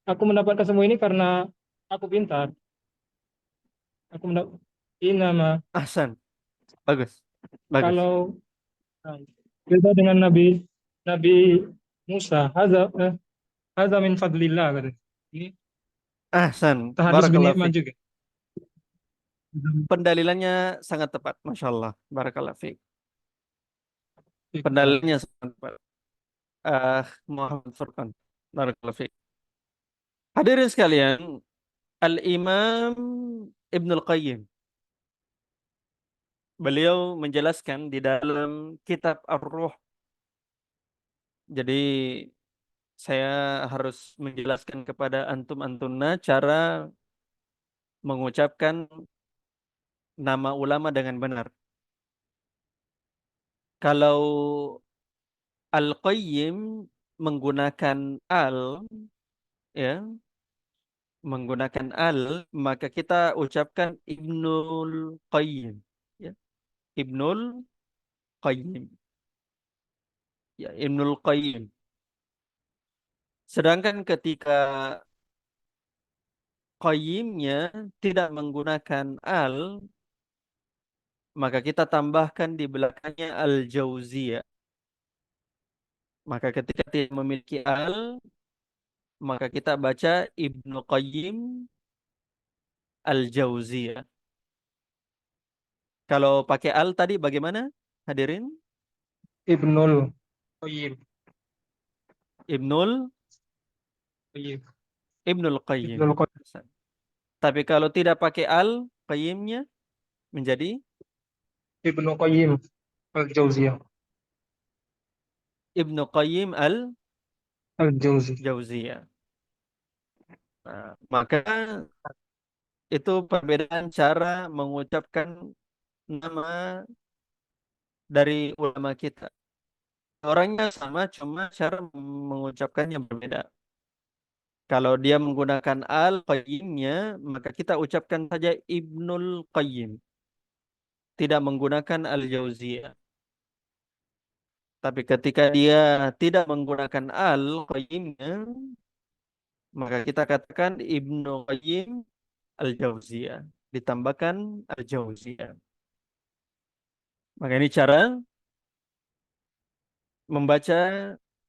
aku mendapatkan semua ini karena aku pintar. Aku mendapat ini nama. Ahsan. Bagus. Bagus. Kalau beda dengan Nabi Nabi Musa, haza min fadlillah katanya. Ini Ahsan. tahadus bin Barakallahu ni'mah fiik. juga. Pendalilannya sangat tepat. Masya Allah. Barakallahu fiik. Iya. Pendalilannya sangat tepat. Muhammad Furqan. Barakallahu fiik. Hadirin sekalian, Al-Imam Ibnul Qayyim. Beliau menjelaskan di dalam kitab Ar-Ruh. Jadi saya harus menjelaskan kepada antum-antunna cara mengucapkan nama ulama dengan benar. Kalau Al-Qayyim menggunakan al, ya, menggunakan al, maka kita ucapkan Ibnul Qayyim, ya, Ibnul Qayyim, ya, Ibnul Qayyim. Sedangkan ketika Qayyimnya tidak menggunakan al, maka kita tambahkan di belakangnya Al-Jauziyah. Maka ketika tidak memiliki al, maka kita baca Ibnu Qayyim Al-Jauziyah. Kalau pakai al tadi bagaimana? Hadirin? Ibnul Qayyim. Ibnul Qayyim. Ibnul Qayyim. Ibnul Qayyim. Tapi kalau tidak pakai al, Qayyimnya menjadi Ibnu Qayyim al-Jauziyah. Ibnu Qayyim Al-Jauzi. Al-Jauziyah. Nah, maka itu perbedaan cara mengucapkan nama dari ulama kita. Orangnya sama, cuma cara mengucapkannya berbeda. Kalau dia menggunakan al-Qayyimnya, maka kita ucapkan saja Ibnul Qayyim. Tidak menggunakan al-Jauziyah. Tapi ketika dia tidak menggunakan al-Qayyimnya, maka kita katakan Ibnu Qayyim al-Jauziyah. Ditambahkan al-Jauziyah. Maka ini cara membaca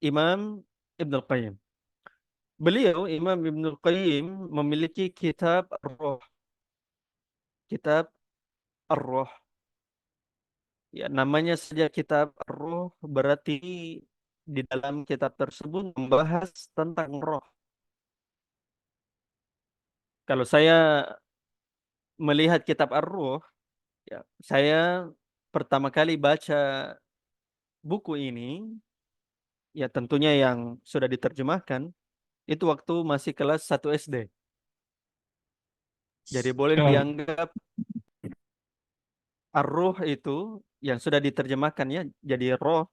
Imam Ibnul Qayyim. Beliau, Imam Ibnul Qayyim, memiliki kitab Ar-Ruh. Kitab Ar-Ruh. Ya, namanya saja kitab Ar-Ruh, berarti di dalam kitab tersebut membahas tentang roh. Kalau saya melihat kitab Ar-Ruh, ya, saya pertama kali baca buku ini, ya tentunya yang sudah diterjemahkan, itu waktu masih kelas 1 SD. Jadi boleh dianggap Ar-Ruh itu yang sudah diterjemahkan ya, jadi roh.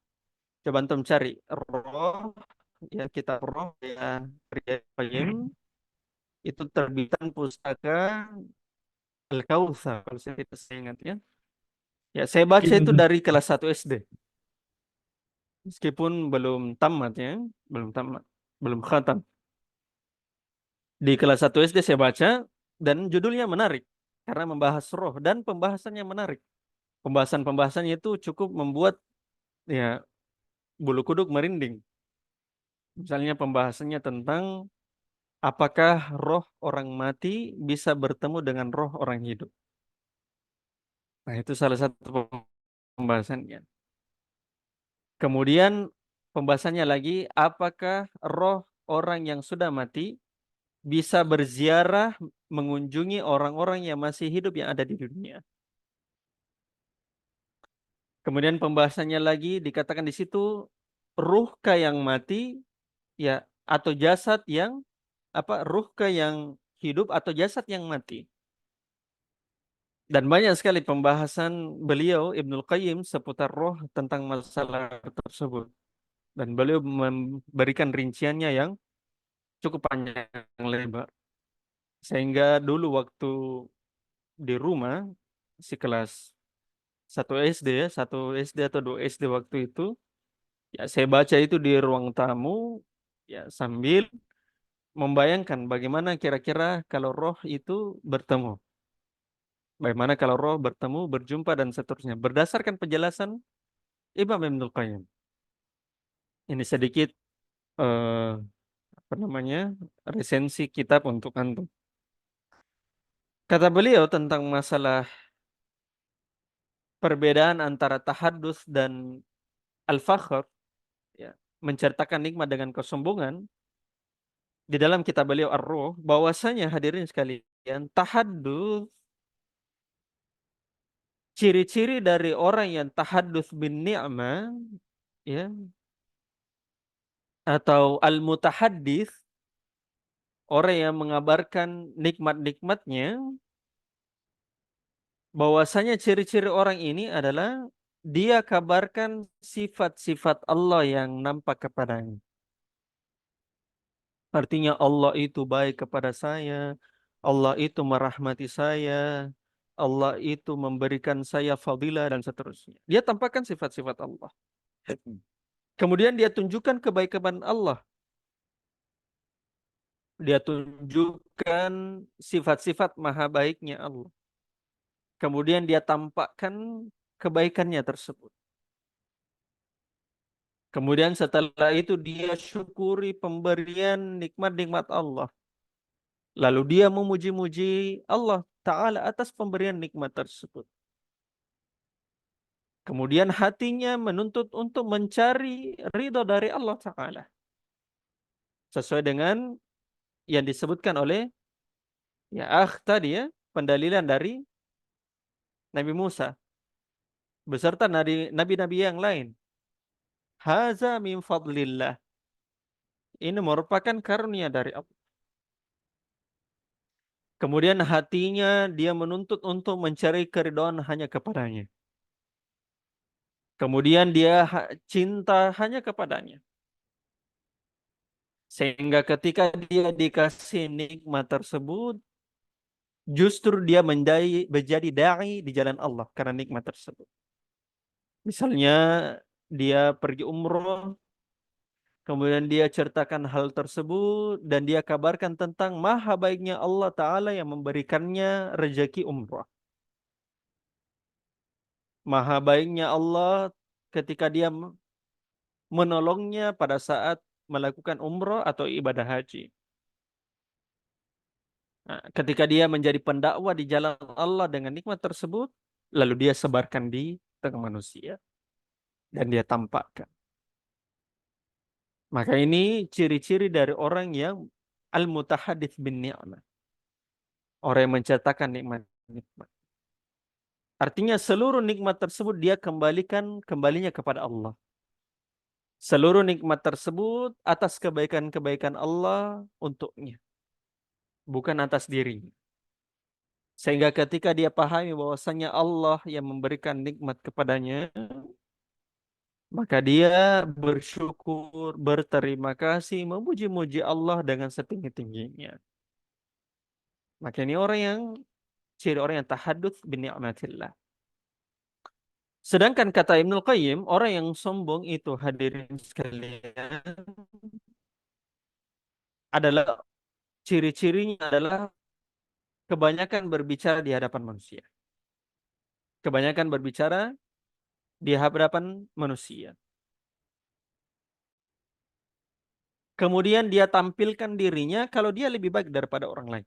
Coba antum cari roh, ya kitab roh ya Qayyim, itu terbitan pustaka Al-Kautsar kalau saya tidak ingat ya. Ya, saya baca itu dari kelas 1 SD. Meskipun belum tamat ya, belum tamat, belum khatam. Di kelas 1 SD saya baca dan judulnya menarik karena membahas roh dan pembahasannya menarik. Pembahasannya itu cukup membuat ya bulu kuduk merinding. Misalnya pembahasannya tentang apakah roh orang mati bisa bertemu dengan roh orang hidup. Nah, itu salah satu pembahasannya. Kemudian pembahasannya lagi, apakah roh orang yang sudah mati bisa berziarah mengunjungi orang-orang yang masih hidup yang ada di dunia. Kemudian pembahasannya lagi dikatakan di situ, ruhkah yang mati ya atau jasad yang ruhkah yang hidup atau jasad yang mati. Dan banyak sekali pembahasan beliau Ibnul Qayyim seputar roh tentang masalah tersebut. Dan beliau memberikan rinciannya yang cukup panjang lebar. Sehingga dulu waktu di rumah, si kelas 1 SD ya, 1 SD atau 2 SD waktu itu, ya saya baca itu di ruang tamu, ya sambil membayangkan bagaimana kira-kira kalau roh itu bertemu. Bagaimana kalau roh bertemu, berjumpa, dan seterusnya. Berdasarkan penjelasan Imam Ibnul Qayyim. Ini sedikit eh, apa namanya resensi kitab untuk antum. Kata beliau tentang masalah perbedaan antara tahadus dan al-fakhr, ya, menceritakan nikmat dengan kesombongan, di dalam kitab beliau Ar-Ruh, bahwasanya hadirin sekalian, tahadus, ciri-ciri dari orang yang tahadus bin ni'mah, ya, atau al-mutahaddits, orang yang mengabarkan nikmat-nikmatnya, bahwasanya ciri-ciri orang ini adalah dia kabarkan sifat-sifat Allah yang nampak kepadanya. Artinya Allah itu baik kepada saya, Allah itu merahmati saya, Allah itu memberikan saya fadilah dan seterusnya. Dia tampakkan sifat-sifat Allah. Kemudian dia tunjukkan kebaikan Allah. Dia tunjukkan sifat-sifat maha baiknya Allah. Kemudian dia tampakkan kebaikannya tersebut. Kemudian setelah itu dia syukuri pemberian nikmat-nikmat Allah. Lalu dia memuji-muji Allah Ta'ala atas pemberian nikmat tersebut. Kemudian hatinya menuntut untuk mencari ridho dari Allah Ta'ala. Sesuai dengan yang disebutkan oleh tadi ya, pendalilan dari Nabi Musa beserta nabi-nabi yang lain. Haza min fadlillah. Ini merupakan karunia dari Allah. Kemudian hatinya dia menuntut untuk mencari keridhaan hanya kepadanya. Kemudian dia cinta hanya kepadanya. Sehingga ketika dia dikasih nikmat tersebut, justru dia menjadi da'i di jalan Allah karena nikmat tersebut. Misalnya dia pergi umroh, kemudian dia ceritakan hal tersebut dan dia kabarkan tentang maha baiknya Allah Ta'ala yang memberikannya rezeki umroh. Maha baiknya Allah ketika dia menolongnya pada saat melakukan umroh atau ibadah haji. Nah, ketika dia menjadi pendakwah di jalan Allah dengan nikmat tersebut, lalu dia sebarkan di tengah manusia dan dia tampakkan. Maka ini ciri-ciri dari orang yang al-mutahadits bin ni'mah. Orang yang menceritakan nikmat-nikmat. Artinya seluruh nikmat tersebut dia kembalinya kepada Allah. Seluruh nikmat tersebut atas kebaikan-kebaikan Allah untuknya. Bukan atas dirinya. Sehingga ketika dia pahami bahwasanya Allah yang memberikan nikmat kepadanya, maka dia bersyukur, berterima kasih, memuji-muji Allah dengan setinggi-tingginya. Maka ini ciri orang yang tahadduts bi ni'matillah. Sedangkan kata Ibnul Qayyim, orang yang sombong itu hadirin sekalian adalah ciri-cirinya adalah kebanyakan berbicara di hadapan manusia. Kebanyakan berbicara di hadapan manusia. Kemudian dia tampilkan dirinya kalau dia lebih baik daripada orang lain.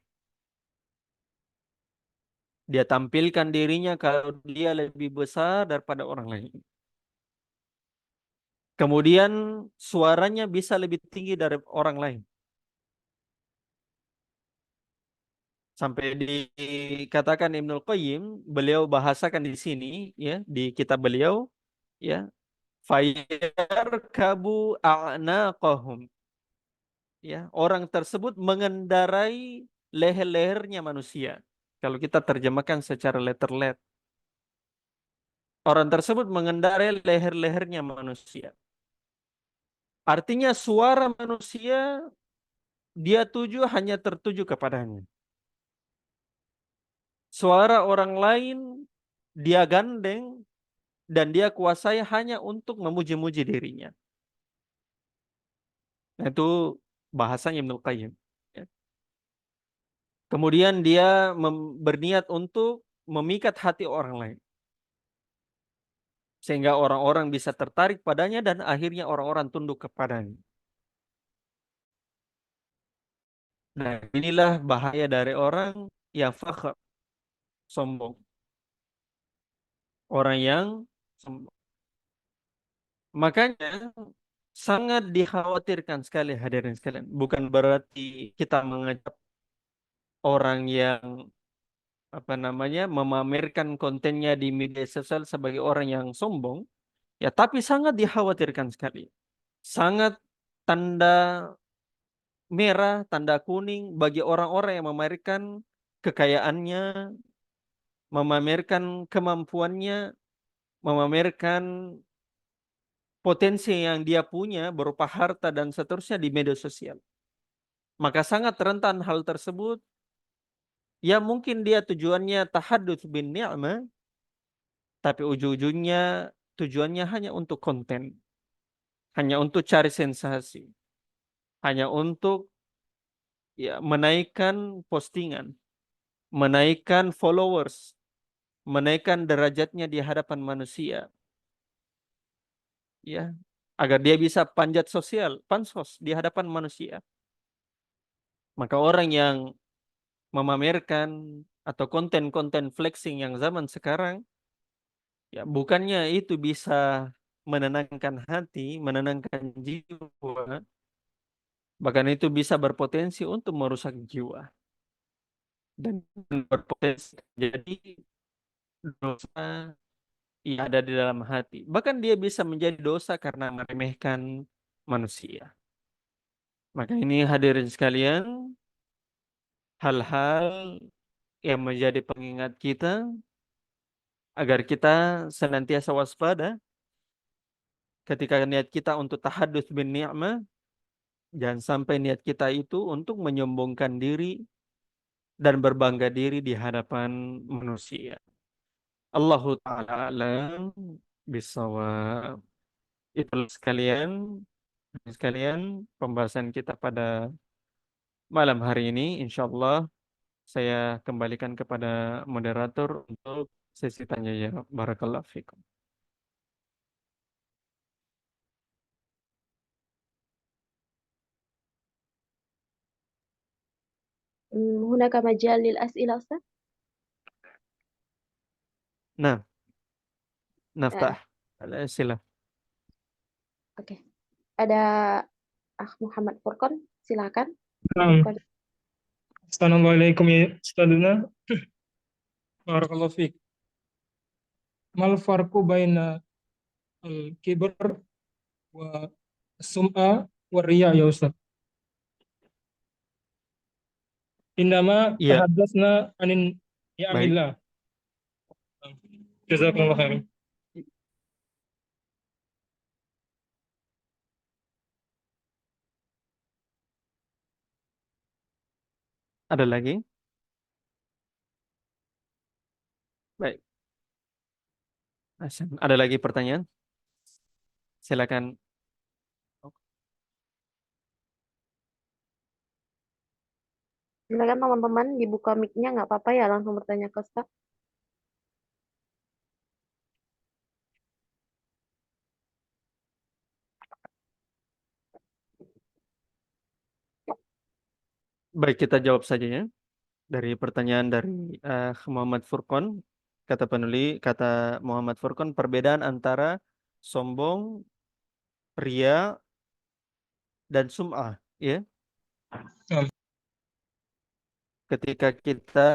Dia tampilkan dirinya kalau dia lebih besar daripada orang lain. Kemudian suaranya bisa lebih tinggi dari orang lain. Sampai dikatakan Ibnul Qayyim, beliau bahasakan di sini ya, di kitab beliau ya, fayarkabu a'naqahum. Ya, orang tersebut mengendarai leher-lehernya manusia. Kalau kita terjemahkan secara letter-let, orang tersebut mengendarai leher-lehernya manusia. Artinya suara manusia dia tuju hanya tertuju kepadanya. Suara orang lain dia gandeng dan dia kuasai hanya untuk memuji-muji dirinya. Nah, itu bahasanya Ibnul Qayyim. Ya. Kemudian dia berniat untuk memikat hati orang lain. Sehingga orang-orang bisa tertarik padanya dan akhirnya orang-orang tunduk kepadanya. Nah, inilah bahaya dari orang yang fakhar, sombong. Orang yang sombong. Makanya sangat dikhawatirkan sekali hadirin sekalian. Bukan berarti kita mengajak orang yang memamerkan kontennya di media sosial sebagai orang yang sombong, ya, tapi sangat dikhawatirkan sekali. Sangat tanda merah, tanda kuning bagi orang-orang yang memamerkan kekayaannya, memamerkan kemampuannya, memamerkan potensi yang dia punya berupa harta dan seterusnya di media sosial. Maka sangat rentan hal tersebut. Ya mungkin dia tujuannya tahadduts bin ni'mah, tapi ujung-ujungnya tujuannya hanya untuk konten. Hanya untuk cari sensasi. Hanya untuk ya menaikkan postingan, menaikkan followers, menaikkan derajatnya di hadapan manusia. Ya, agar dia bisa panjat sosial, pansos di hadapan manusia. Maka orang yang memamerkan atau konten-konten flexing yang zaman sekarang, ya bukannya itu bisa menenangkan hati, menenangkan jiwa, bahkan itu bisa berpotensi untuk merusak jiwa dan berpotensi jadi dosa yang ada di dalam hati. Bahkan dia bisa menjadi dosa karena meremehkan manusia. Maka ini hadirin sekalian, hal-hal yang menjadi pengingat kita agar kita senantiasa waspada ketika niat kita untuk tahadduts bin ni'mah, jangan sampai niat kita itu untuk menyombongkan diri dan berbangga diri di hadapan manusia. Allahu ta'ala alam bisawab. Itulah sekalian pembahasan kita pada malam hari ini. Insyaallah saya kembalikan kepada moderator untuk sesi tanya jawab. Barakallahu fikum. هناك مجال للأسئلة أستاذ؟ Nah, آه، naftah. Sila. Oke. Ada Akh Muhammad Furqan, silakan. Naam. Bukan. Assalamualaikum ya Ustaduna. Barakallahu fiik. Mal farqu baina al-kibr wa sum'a wa riya ya Ustaz? Indama Iya, tahaddatsna anin baik. ni'amillah. Jazakumullah khairan. Ada lagi? Baik. Hasan. Ada lagi pertanyaan? Silakan. Silakan teman-teman dibuka mic-nya, nggak apa-apa ya, langsung bertanya ke Ustaz. Baik, kita jawab saja ya. Dari pertanyaan dari Muhammad Furqon, kata Muhammad Furqon, perbedaan antara sombong, ria, dan sum'ah, ya. Naam. Ketika kita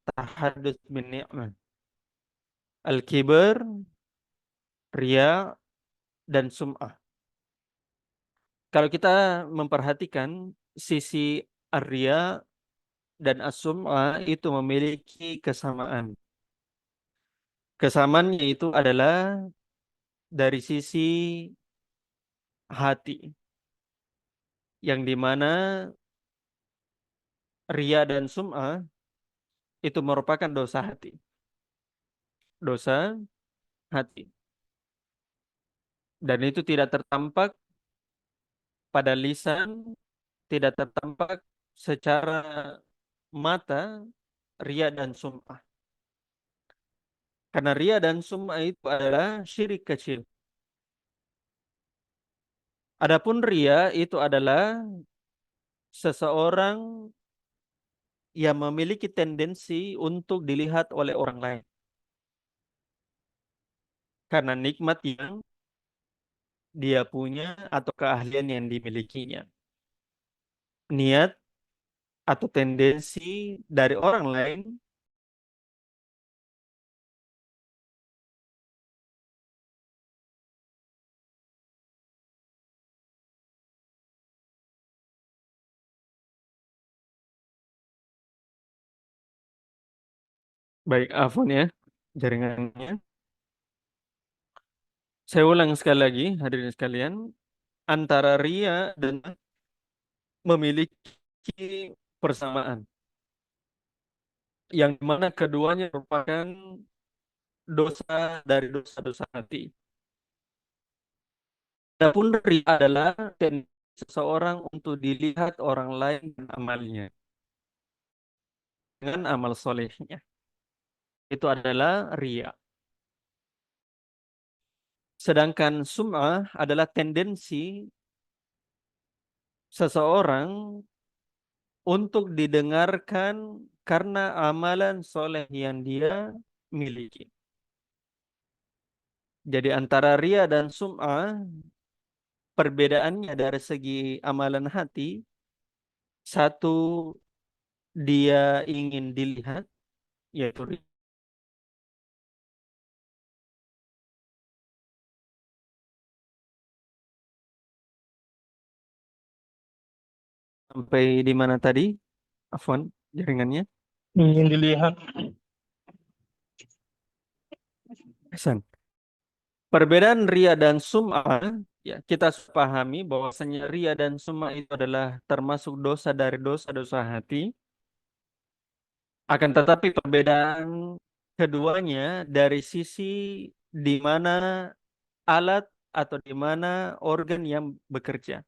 tahadduts bin ni'mah. Al-kibar, ria, dan sum'ah. Kalau kita memperhatikan sisi ar-ria dan as-sum'ah itu memiliki kesamaan. Kesamaannya itu adalah dari sisi hati, yang dimana ria dan sum'ah itu merupakan dosa hati. Dosa hati. Dan itu tidak tertampak pada lisan, tidak tertampak secara mata, ria dan sum'ah. Karena ria dan sum'ah itu adalah syirik kecil. Adapun ria itu adalah seseorang yang memiliki tendensi untuk dilihat oleh orang lain. Karena nikmat yang dia punya atau keahlian yang dimilikinya. Niat atau tendensi dari orang lain baik, afwan ya, jaringannya. Saya ulang sekali lagi, hadirin sekalian, antara ria dan memiliki persamaan, yang mana keduanya merupakan dosa dari dosa-dosa hati. Adapun ria adalah tendensi seseorang untuk dilihat orang lain dan amalnya dengan amal solehnya. Itu adalah ria. Sedangkan sum'ah adalah tendensi seseorang untuk didengarkan karena amalan soleh yang dia miliki. Jadi antara ria dan sum'ah, perbedaannya dari segi amalan hati, satu dia ingin dilihat, yaitu ria. Sampai di mana tadi? Afwan, jaringannya. Ingin dilihat. Hasan. Perbedaan ria dan sum'ah, ya, kita pahami bahwasanya ria dan sum'ah itu adalah termasuk dosa dari dosa-dosa hati. Akan tetapi perbedaan keduanya dari sisi di mana alat atau di mana organ yang bekerja.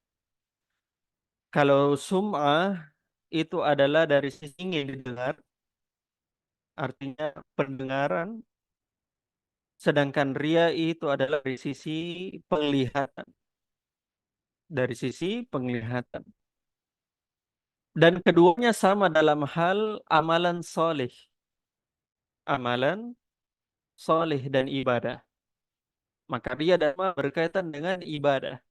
Kalau sum'ah itu adalah dari sisi ingin didengar, artinya pendengaran, sedangkan ria itu adalah dari sisi penglihatan. Dari sisi penglihatan. Dan keduanya sama dalam hal amalan soleh. Amalan soleh dan ibadah. Maka ria dan sum'ah berkaitan dengan ibadah.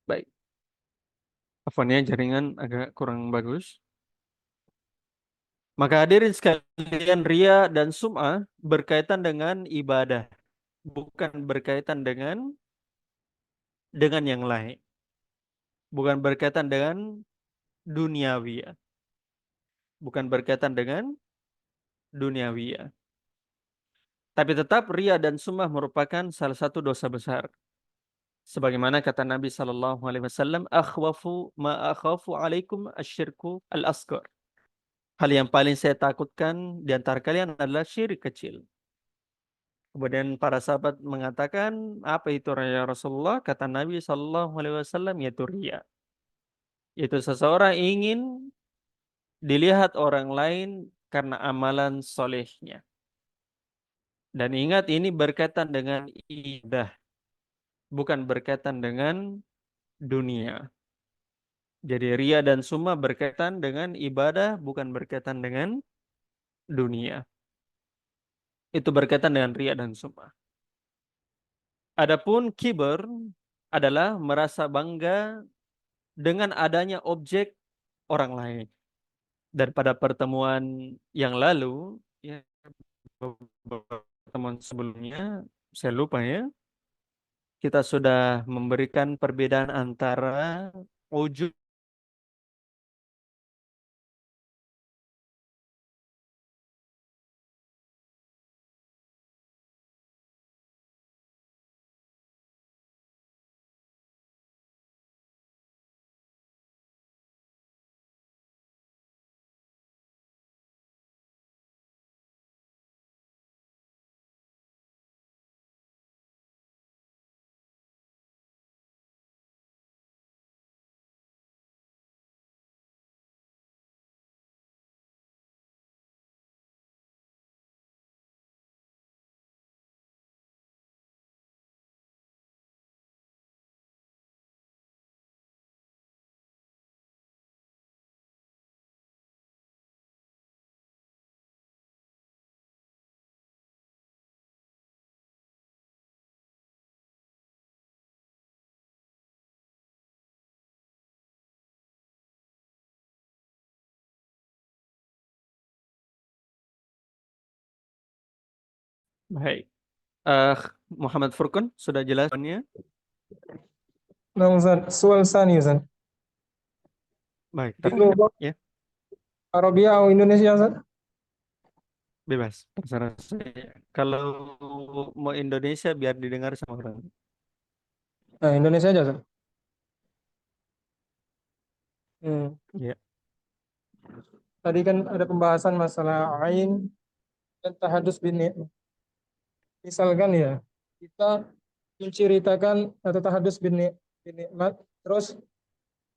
Baik. Afwan ya, jaringan agak kurang bagus. Maka hadirin sekalian, ria dan sum'ah berkaitan dengan ibadah, bukan berkaitan dengan yang lain. Bukan berkaitan dengan duniawi. Bukan berkaitan dengan duniawi. Tapi tetap ria dan sum'ah merupakan salah satu dosa besar. Sebagaimana kata Nabi SAW, akhwafu ma akhafu alaikum asyirku al-asghar. Hal yang paling saya takutkan di antara kalian adalah syirik kecil. Kemudian para sahabat mengatakan, apa itu ya Rasulullah? Kata Nabi SAW, yaitu ria. Yaitu seseorang ingin dilihat orang lain karena amalan solehnya. Dan ingat, ini berkaitan dengan ibadah, bukan berkaitan dengan dunia. Jadi ria dan sum'ah berkaitan dengan ibadah, bukan berkaitan dengan dunia. Itu berkaitan dengan ria dan sum'ah. Adapun kibar adalah merasa bangga dengan adanya objek orang lain. Dan pada pertemuan yang lalu, ya, beberapa pertemuan sebelumnya, saya lupa ya, kita sudah memberikan perbedaan antara wujud. Baik. Muhammad Furqan, sudah jelas jawabannya? Nah, Ustaz, soal sani Ustaz. Baik, Di terangkan ya, Arabia atau Indonesia Ustaz? bebas. Terserah saya. Kalau mau Indonesia biar didengar sama orang. Nah, Indonesia aja Ustaz. Hmm. Ya. Tadi kan ada pembahasan masalah ain dan tahadus bin ni'mah. Misalkan ya, kita menceritakan atau tahadus bin ni'mat, terus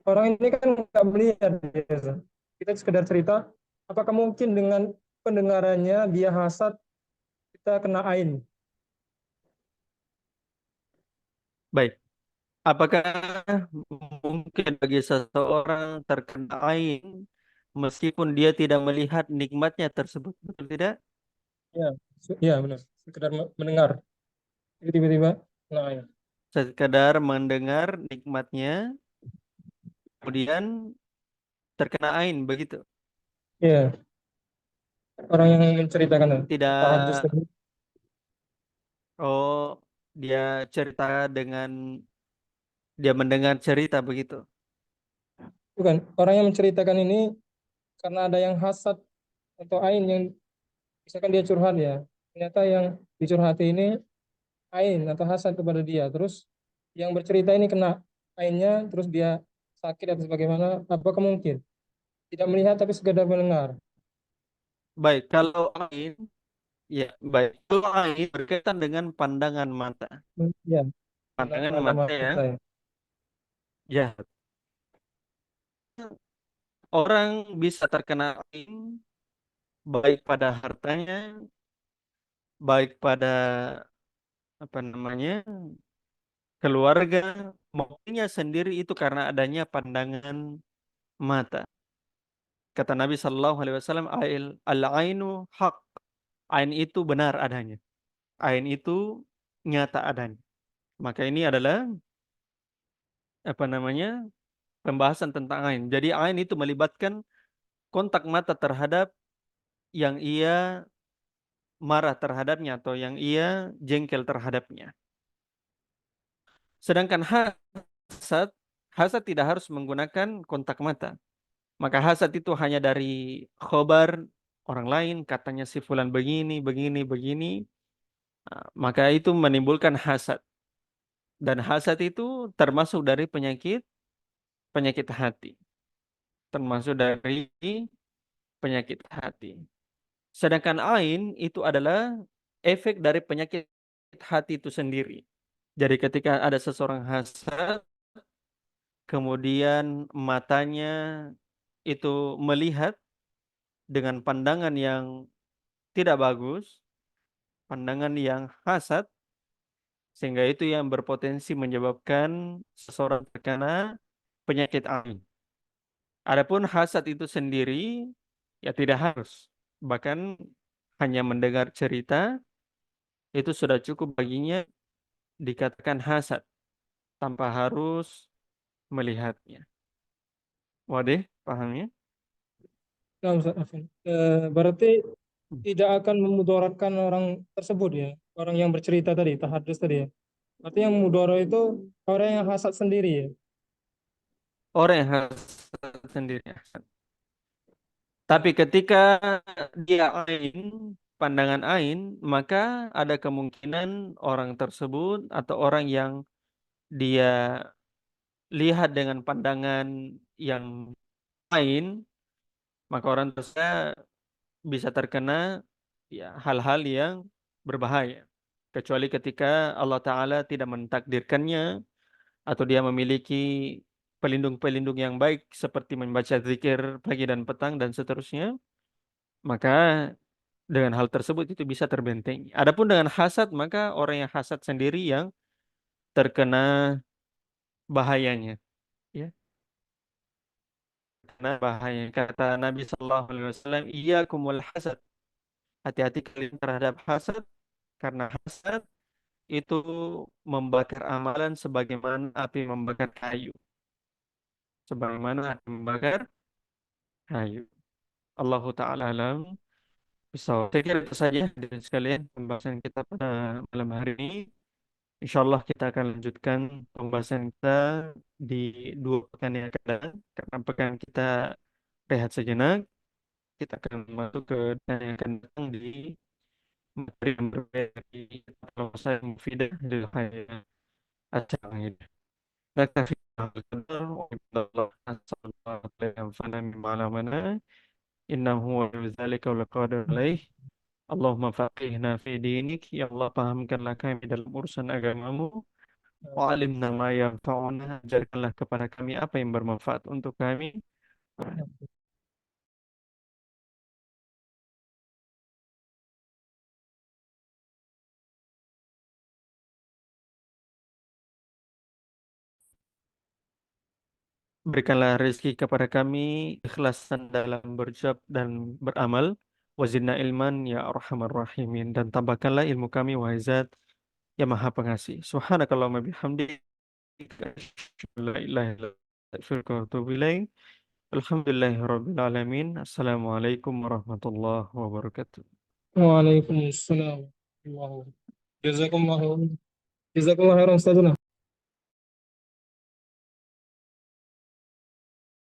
orang ini kan nggak melihat ya. Kita sekedar cerita, apakah mungkin dengan pendengarannya dia hasad kita kena ain? Baik. Apakah mungkin bagi seseorang terkena ain meskipun dia tidak melihat nikmatnya tersebut? Betul tidak? Ya, ya benar. Sekedar mendengar, tiba-tiba kena ain. Sekedar mendengar nikmatnya, kemudian terkena ain, begitu. Ya, orang yang menceritakan tahadus Tidak, tadi, oh, dia cerita dengan, dia mendengar cerita begitu. bukan orang yang menceritakan ini karena ada yang hasad atau ain yang misalkan dia curhat ya, ternyata yang dicurhati ini ain atau hasad kepada dia, terus yang bercerita ini kena ainnya, terus dia sakit atau bagaimana, apakah mungkin tidak melihat tapi sekedar mendengar? Baik, kalau ain, ya baik. Kalau ain berkaitan dengan pandangan mata. Ya, Pandangan mata mata ya. mata ya. Ya, orang bisa terkena ain baik pada hartanya, baik pada apa namanya, keluarga, maunya sendiri itu karena adanya pandangan mata. Kata Nabi Shallallahu Alaihi Wasallam, al-ainu hak. Ain itu benar adanya. Ain itu nyata adanya. Maka ini adalah apa namanya, pembahasan tentang ain. Jadi ain itu melibatkan kontak mata terhadap yang ia marah terhadapnya atau yang ia jengkel terhadapnya. Sedangkan hasad, hasad tidak harus menggunakan kontak mata. Maka hasad itu hanya dari khobar orang lain, katanya si fulan begini, begini, begini. Maka itu menimbulkan hasad. Dan hasad itu termasuk dari penyakit penyakit hati. Termasuk dari penyakit hati. Sedangkan ain itu adalah efek dari penyakit hati itu sendiri. Jadi ketika ada seseorang hasad, kemudian matanya itu melihat dengan pandangan yang tidak bagus, pandangan yang hasad, sehingga itu yang berpotensi menyebabkan seseorang terkena penyakit ain. Adapun hasad itu sendiri ya tidak harus. Bahkan hanya mendengar cerita itu sudah cukup baginya dikatakan hasad tanpa harus melihatnya. Wadah, pahamnya? Nah, Ustaz, Afwan. Berarti tidak akan memudaratkan orang tersebut ya, orang yang bercerita tadi, tahadus tadi ya. Artinya yang mudarat itu orang yang hasad sendiri ya. Orang yang hasad sendiri. Tapi ketika dia ain, pandangan ain, maka ada kemungkinan orang tersebut atau orang yang dia lihat dengan pandangan yang lain, maka orang tersebut bisa terkena ya hal-hal yang berbahaya. Kecuali ketika Allah Ta'ala tidak mentakdirkannya atau dia memiliki pelindung-pelindung yang baik seperti membaca zikir pagi dan petang dan seterusnya, maka dengan hal tersebut itu bisa terbentengi. Adapun dengan hasad, maka orang yang hasad sendiri yang terkena bahayanya, ya. Karena bahaya kata Nabi Shallallahu Alaihi Wasallam, iyyakumul hasad. Hati-hati kalian terhadap hasad, karena hasad itu membakar amalan sebagaimana api membakar kayu. Sebagaimana api membakar kayu. Allahu Ta'ala alam. Saya kira itu saja dari sekalian pembahasan kita pada malam hari ini. Insya Allah kita akan lanjutkan pembahasan kita di 2 pekan yang akan datang. Karena pekan kita rehat sejenak, kita akan masuk ke pekan yang akan datang di materi yang berbeda di pembahasan mufidah di acara ini. نكتفي بهذا القدر وإن الله صلى الله عليه وسلم على منا إنه هو ذلك والقادر عليه. Allahumma faqihna fi dinik. Ya Allah, pahamkanlah kami dalam urusan agamamu. Wa alimna ma yanfa'una. Ajarkanlah kepada kami apa yang bermanfaat untuk kami. Berikanlah rezeki kepada kami ikhlasan dalam berucap dan beramal. Wazidna ilman ya arhamar rahimin. Dan tambahkanlah ilmu kami, wahai Zat yang Maha Pengasih. Subhanakallahumma bihamdik. Asyhadu an la ilaha illa anta, astaghfiruka wa atubu ilaik. Alhamdulillahirabbil alamin. Assalamualaikum warahmatullahi wabarakatuh. Waalaikumsalam. Jazakumullah khairan Ustazuna.